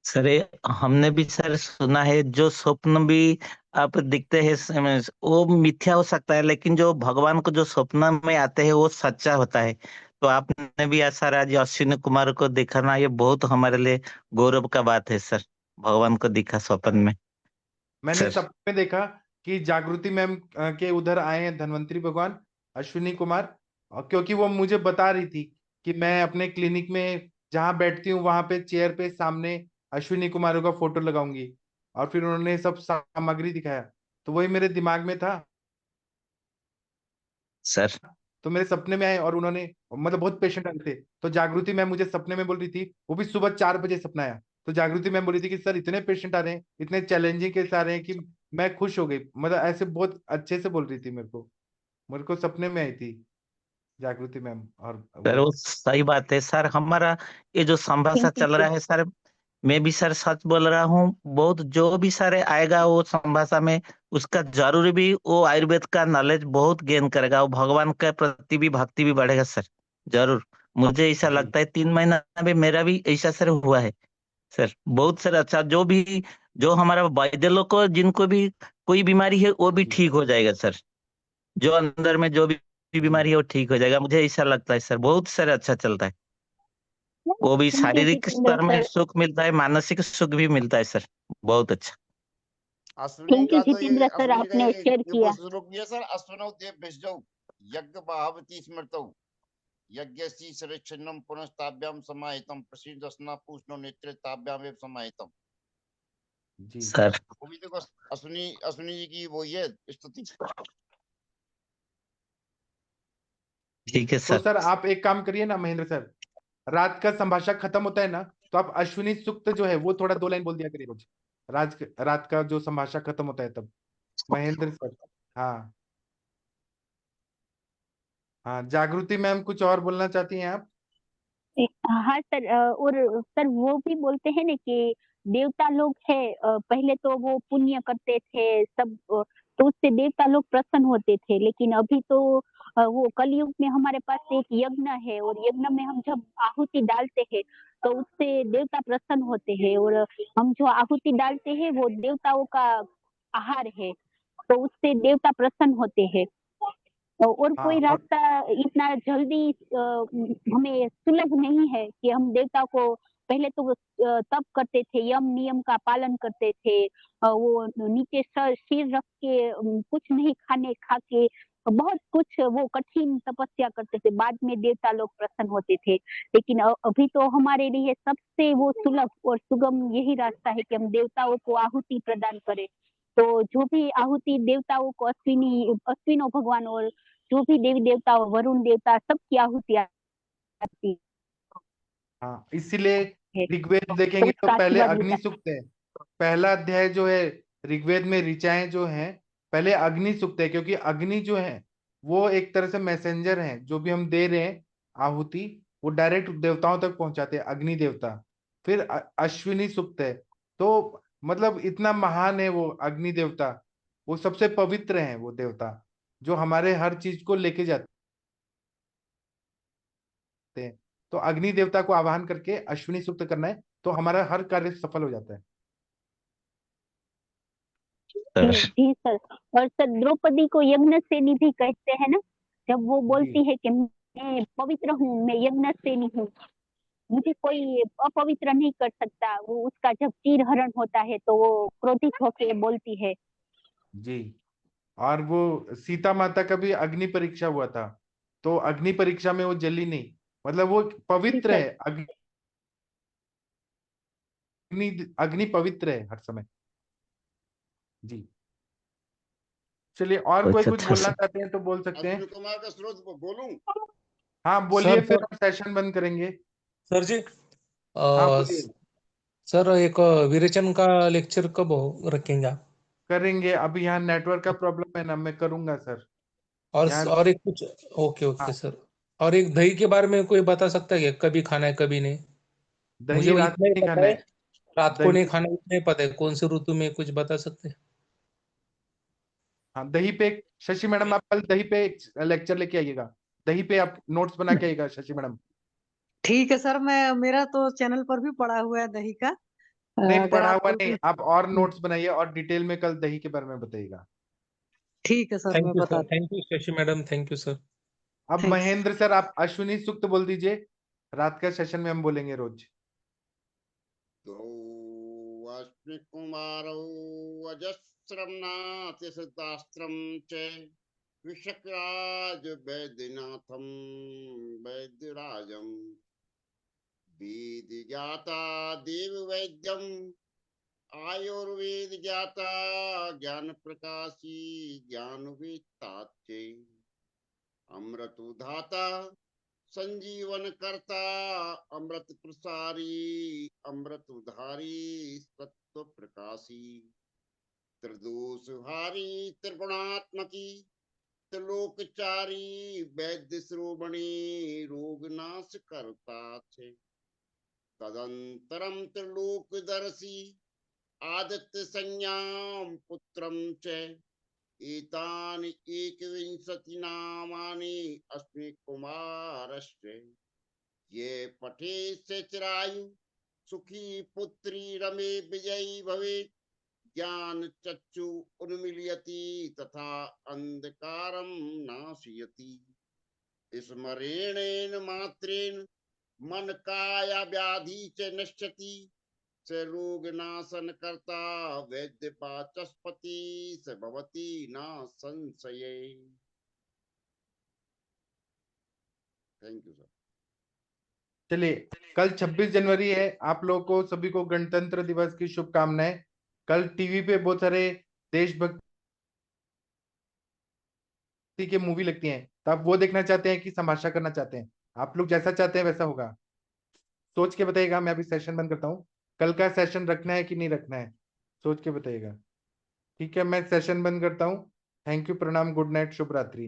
S10: सर हमने भी सर सुना है, जो स्वप्न भी आप दिखते हैं वो मिथ्या हो सकता है, लेकिन जो भगवान को जो स्वप्न में आते हैं वो सच्चा होता है। तो आपने भी आज सर आज अश्विनी कुमार को दिखाना, ये बहुत हमारे लिए गौरव का बात है सर। भगवान को दिखा स्वप्न में।
S2: मैंने
S10: सर
S2: सपने में देखा कि जागृति मैम के उधर आए हैं धन्वंतरी भगवान अश्विनी कुमार, और क्योंकि वो मुझे बता रही थी कि मैं अपने क्लिनिक में जहाँ बैठती हूँ वहां पे चेयर पे सामने अश्विनी कुमारों का फोटो लगाऊंगी। और फिर उन्होंने सब सामग्री दिखाया, तो वही मेरे दिमाग में था।
S10: सर
S2: तो मेरे सपने में आए और उन्होंने, मतलब बहुत पेशेंट आए थे, तो जागृति मैम मुझे सपने में बोल रही थी, वो भी सुबह 4 बजे सपना आया। तो जागृति मैम बोल रही थी कि सर इतने पेशेंट आ रहे हैं, इतने चैलेंजिंग केस आ रहे हैं कि मैं खुश हो गई। मतलब ऐसे बहुत अच्छे से बोल रही थी मेरे को सपने में आई थी जागृति मैम। और
S10: सर
S2: वो
S10: वो सही बात है सर। हमारा ये जो संभाषण
S8: थैंक यू
S10: चल रहा
S8: सर।
S10: है सर, मैं भी सर सच बोल रहा हूँ। बहुत जो भी सर आएगा वो संभाषा में, उसका जरूर भी वो आयुर्वेद का नॉलेज बहुत गेन करेगा, वो भगवान के प्रति भी भक्ति भी बढ़ेगा सर। जरूर। मुझे ऐसा
S2: जी
S10: लगता है 3 महीना में मेरा भी ऐसा सर हुआ है सर। बहुत सर अच्छा, जो भी जो हमारा वैद्य लोग को जिनको भी कोई बीमारी है वो भी
S2: जी
S10: ठीक हो जाएगा सर। जो अंदर में जो भी
S2: जी
S10: बीमारी है वो ठीक हो जाएगा, मुझे ऐसा लगता है सर। बहुत सर अच्छा चलता है। वो भी
S8: थैंक यू
S10: शारीरिक
S8: जितेंद्र
S10: स्तर में
S8: सर।
S10: सुख मिलता है, मानसिक सुख भी मिलता है सर। बहुत अच्छा।
S6: अश्विनी
S8: थैंक यू
S6: का तो ये
S8: जितेंद्र सर,
S6: अश्विनी का
S8: आपने शेयर
S6: ये
S8: किया।
S6: बोल शुरू किया सर, अश्विनौ देव भिषजौ यज्ञ भावती स्मृतौ यज्ञस्य शरीरच्छिन्नं पुनस्ताभ्यां समाहितं प्रसीदस्ना पूष्णो नेत्रे ताभ्याम एव समाहितम्।
S2: जी
S10: सर
S6: वो भी देखो अश्विनी अश्विनी जी की वो ये स्तुति।
S2: जी।
S10: ठीक है
S2: तो
S10: सर।
S2: सर आप एक काम करिए ना महेंद्र सर, रात का संभाषण खत्म होता है ना, तो आप अश्विनी सूक्त जो है वो थोड़ा 2 लाइन बोल दिया करिए रोज। रात का जो संभाषण खत्म होता है तब, महेंद्र सर। हाँ हाँ, जागृति मैम कुछ और बोलना चाहती हैं आप।
S8: हाँ सर, और सर वो भी बोलते हैं ना कि देवता लोग है, पहले तो वो पुण्य करते थे सब, तो उससे देवता लोग प्रसन्न होते थे। लेकिन अभी तो वो कलयुग में हमारे पास एक यज्ञ है, और यज्ञ में हम जब आहुति डालते हैं तो उससे देवता प्रसन्न होते हैं। और हम जो आहुति डालते हैं वो देवताओं का आहार है, तो उससे देवता प्रसन्न होते हैं। और
S2: हाँ
S8: कोई
S2: और
S8: रास्ता इतना जल्दी हमें सुलभ नहीं है कि हम देवता को, पहले तो वो तप करते थे, यम नियम का पालन करते थे, वो नीचे सिर रख के कुछ नहीं खा के बहुत कुछ वो कठिन तपस्या करते थे, बाद में देवता लोग प्रसन्न होते थे। लेकिन अभी तो हमारे लिए सबसे वो सुलभ और सुगम यही रास्ता है कि हम देवताओं को आहुति प्रदान करें। तो जो भी आहुति देवताओं को अश्विनों भगवान और जो भी देवी देवता वरुण देवता सबकी आहुति आती
S2: हाँ, इसीलिए
S8: है,
S2: ऋग्वेद
S8: तो
S2: देखेंगे तो
S8: उसका
S2: पहले
S8: आशीर्वाद
S2: अग्नि
S8: मिलता है।
S2: सूक्त है। पहला अध्याय जो है ऋग्वेद में ऋचाएं जो हैं पहले अग्नि सूक्त है, क्योंकि अग्नि जो है वो एक तरह से मैसेंजर है, जो भी हम दे रहे हैं आहुति वो डायरेक्ट देवताओं तक पहुंचाते हैं, अग्नि देवता। फिर अश्विनी सूक्त है। तो मतलब इतना महान है वो अग्नि देवता, वो सबसे पवित्र है वो देवता, जो हमारे हर चीज को लेके जाते हैं। तो अग्नि देवता को आवाहन करके अश्विनी सूक्त करना है, तो हमारा हर कार्य सफल हो जाता है।
S10: सर
S8: जी सर। और सर द्रौपदी को यज्ञ सेनी भी कहते हैं ना, जब वो
S2: जी
S8: बोलती है कि मैं पवित्र हूँ, मैं यज्ञ सेनी हूँ, मुझे कोई अपवित्र नहीं कर सकता। वो उसका जब चीर हरण होता है तो वो क्रोधित होकर बोलती है।
S2: जी। और वो सीता माता का भी अग्नि परीक्षा हुआ था, तो अग्नि परीक्षा में वो जली नहीं, मतलब वो
S8: जी
S2: पवित्र
S8: सर।
S2: है। अग्नि अग्नि पवित्र है हर समय। जी। चलिए, और कोई
S10: अच्छा
S2: कुछ
S10: अच्छा
S2: बोलना
S10: सर।
S2: चाहते हैं तो बोल सकते हैं।
S6: अश्विनी कुमार का स्रोत बोलूं?
S2: हाँ बोलिए,
S11: सर
S2: फिर
S11: सर
S2: हम सेशन बंद करेंगे।
S11: सर जी,
S2: हाँ बोलिए।
S11: सर एक विरेचन का लेक्चर कब रखेंगे आप?
S2: करेंगे, अभी यहाँ नेटवर्क का प्रॉब्लम है ना, मैं करूंगा सर। यहाँ
S11: और एक कुछ, ओके ओके
S2: हाँ,
S11: सर। और एक दही के बारे में कोई बता सकता है कि कभी खाना है कभी नहीं? मुझे
S2: दही
S11: वो
S2: रात
S11: इतना
S2: में
S11: ही
S2: नहीं
S11: पता
S2: खाना
S11: है,
S2: है।
S11: रात को
S2: दही,
S11: नहीं खाना इतना ही पता है। कौन से ऋतु में कुछ बता सकते हैं?
S2: हाँ दही पे शशि मैडम आप कल दही पे लेक्चर लेके आइएगा। दही पे आप नोट्स बना के आइएगा शशि मैडम।
S4: ठीक है सर, मैं मेरा तो चैनल पर भी पड़ा हुआ है दही का।
S2: नहीं
S4: अगर
S2: पढ़ा हुआ
S4: आपको
S2: नहीं, आप और नोट्स बनाइए और डिटेल में कल दही के बारे में बताइएगा।
S4: ठीक है सर, मैं बता
S11: thank you Shashi madam, thank you sir.
S2: अब
S4: थैंक्स।
S2: महेंद्र सर आप अश्विनी सूक्त बोल दीजिए, रात का सेशन में हम बोलेंगे रोज।
S6: अश्विनी कुमारौ अजस्रं नातिशतास्त्रं च विशकराज वैद्यनाथं वैद्यराजम् वेदज्ञाता देववैद्यम् आयुर्वेद ज्ञाता ज्ञान प्रकाशी ज्ञानवेत्ता अमृतुधाता संजीवन करता अमृत प्रसारी अमृत उधारी सत्व प्रकाशी त्रिदोषहारी त्रिगुणात्मकी त्रिलोकचारी वैद्य श्रोमणी रोग नाश करता छे तदंतरम त्रिलोकदर्शी आदित्य संज्ञाम पुत्रम च एतानि एकविंशति नामानि अस्मि कुमारस्य ये पठे से चिरायु सुखी पुत्री रमे विजयी भवे ज्ञान चक्षु उन्मीलयति तथा अंधकारं नाशयति स्मरणेन मात्रेण मन काया व्याधि च नश्यति स रोग नाशन करता वैद्य वाचस्पति स भवति न संशय। Thank you sir.
S2: चलिए, कल 26 जनवरी है, आप लोगों को सभी को गणतंत्र दिवस की शुभकामनाएं। कल टीवी पे बहुत सारे देशभक्ति की मूवी लगती हैं, तो आप वो देखना चाहते हैं कि संभाषा करना चाहते हैं? आप लोग जैसा चाहते हैं वैसा होगा, सोच के बताइएगा। मैं अभी सेशन बंद करता हूँ, कल का सेशन रखना है कि नहीं रखना है, सोच के बताइएगा। ठीक है, मैं सेशन बंद करता हूँ। थैंक यू, प्रणाम, गुड नाइट, शुभ रात्रि।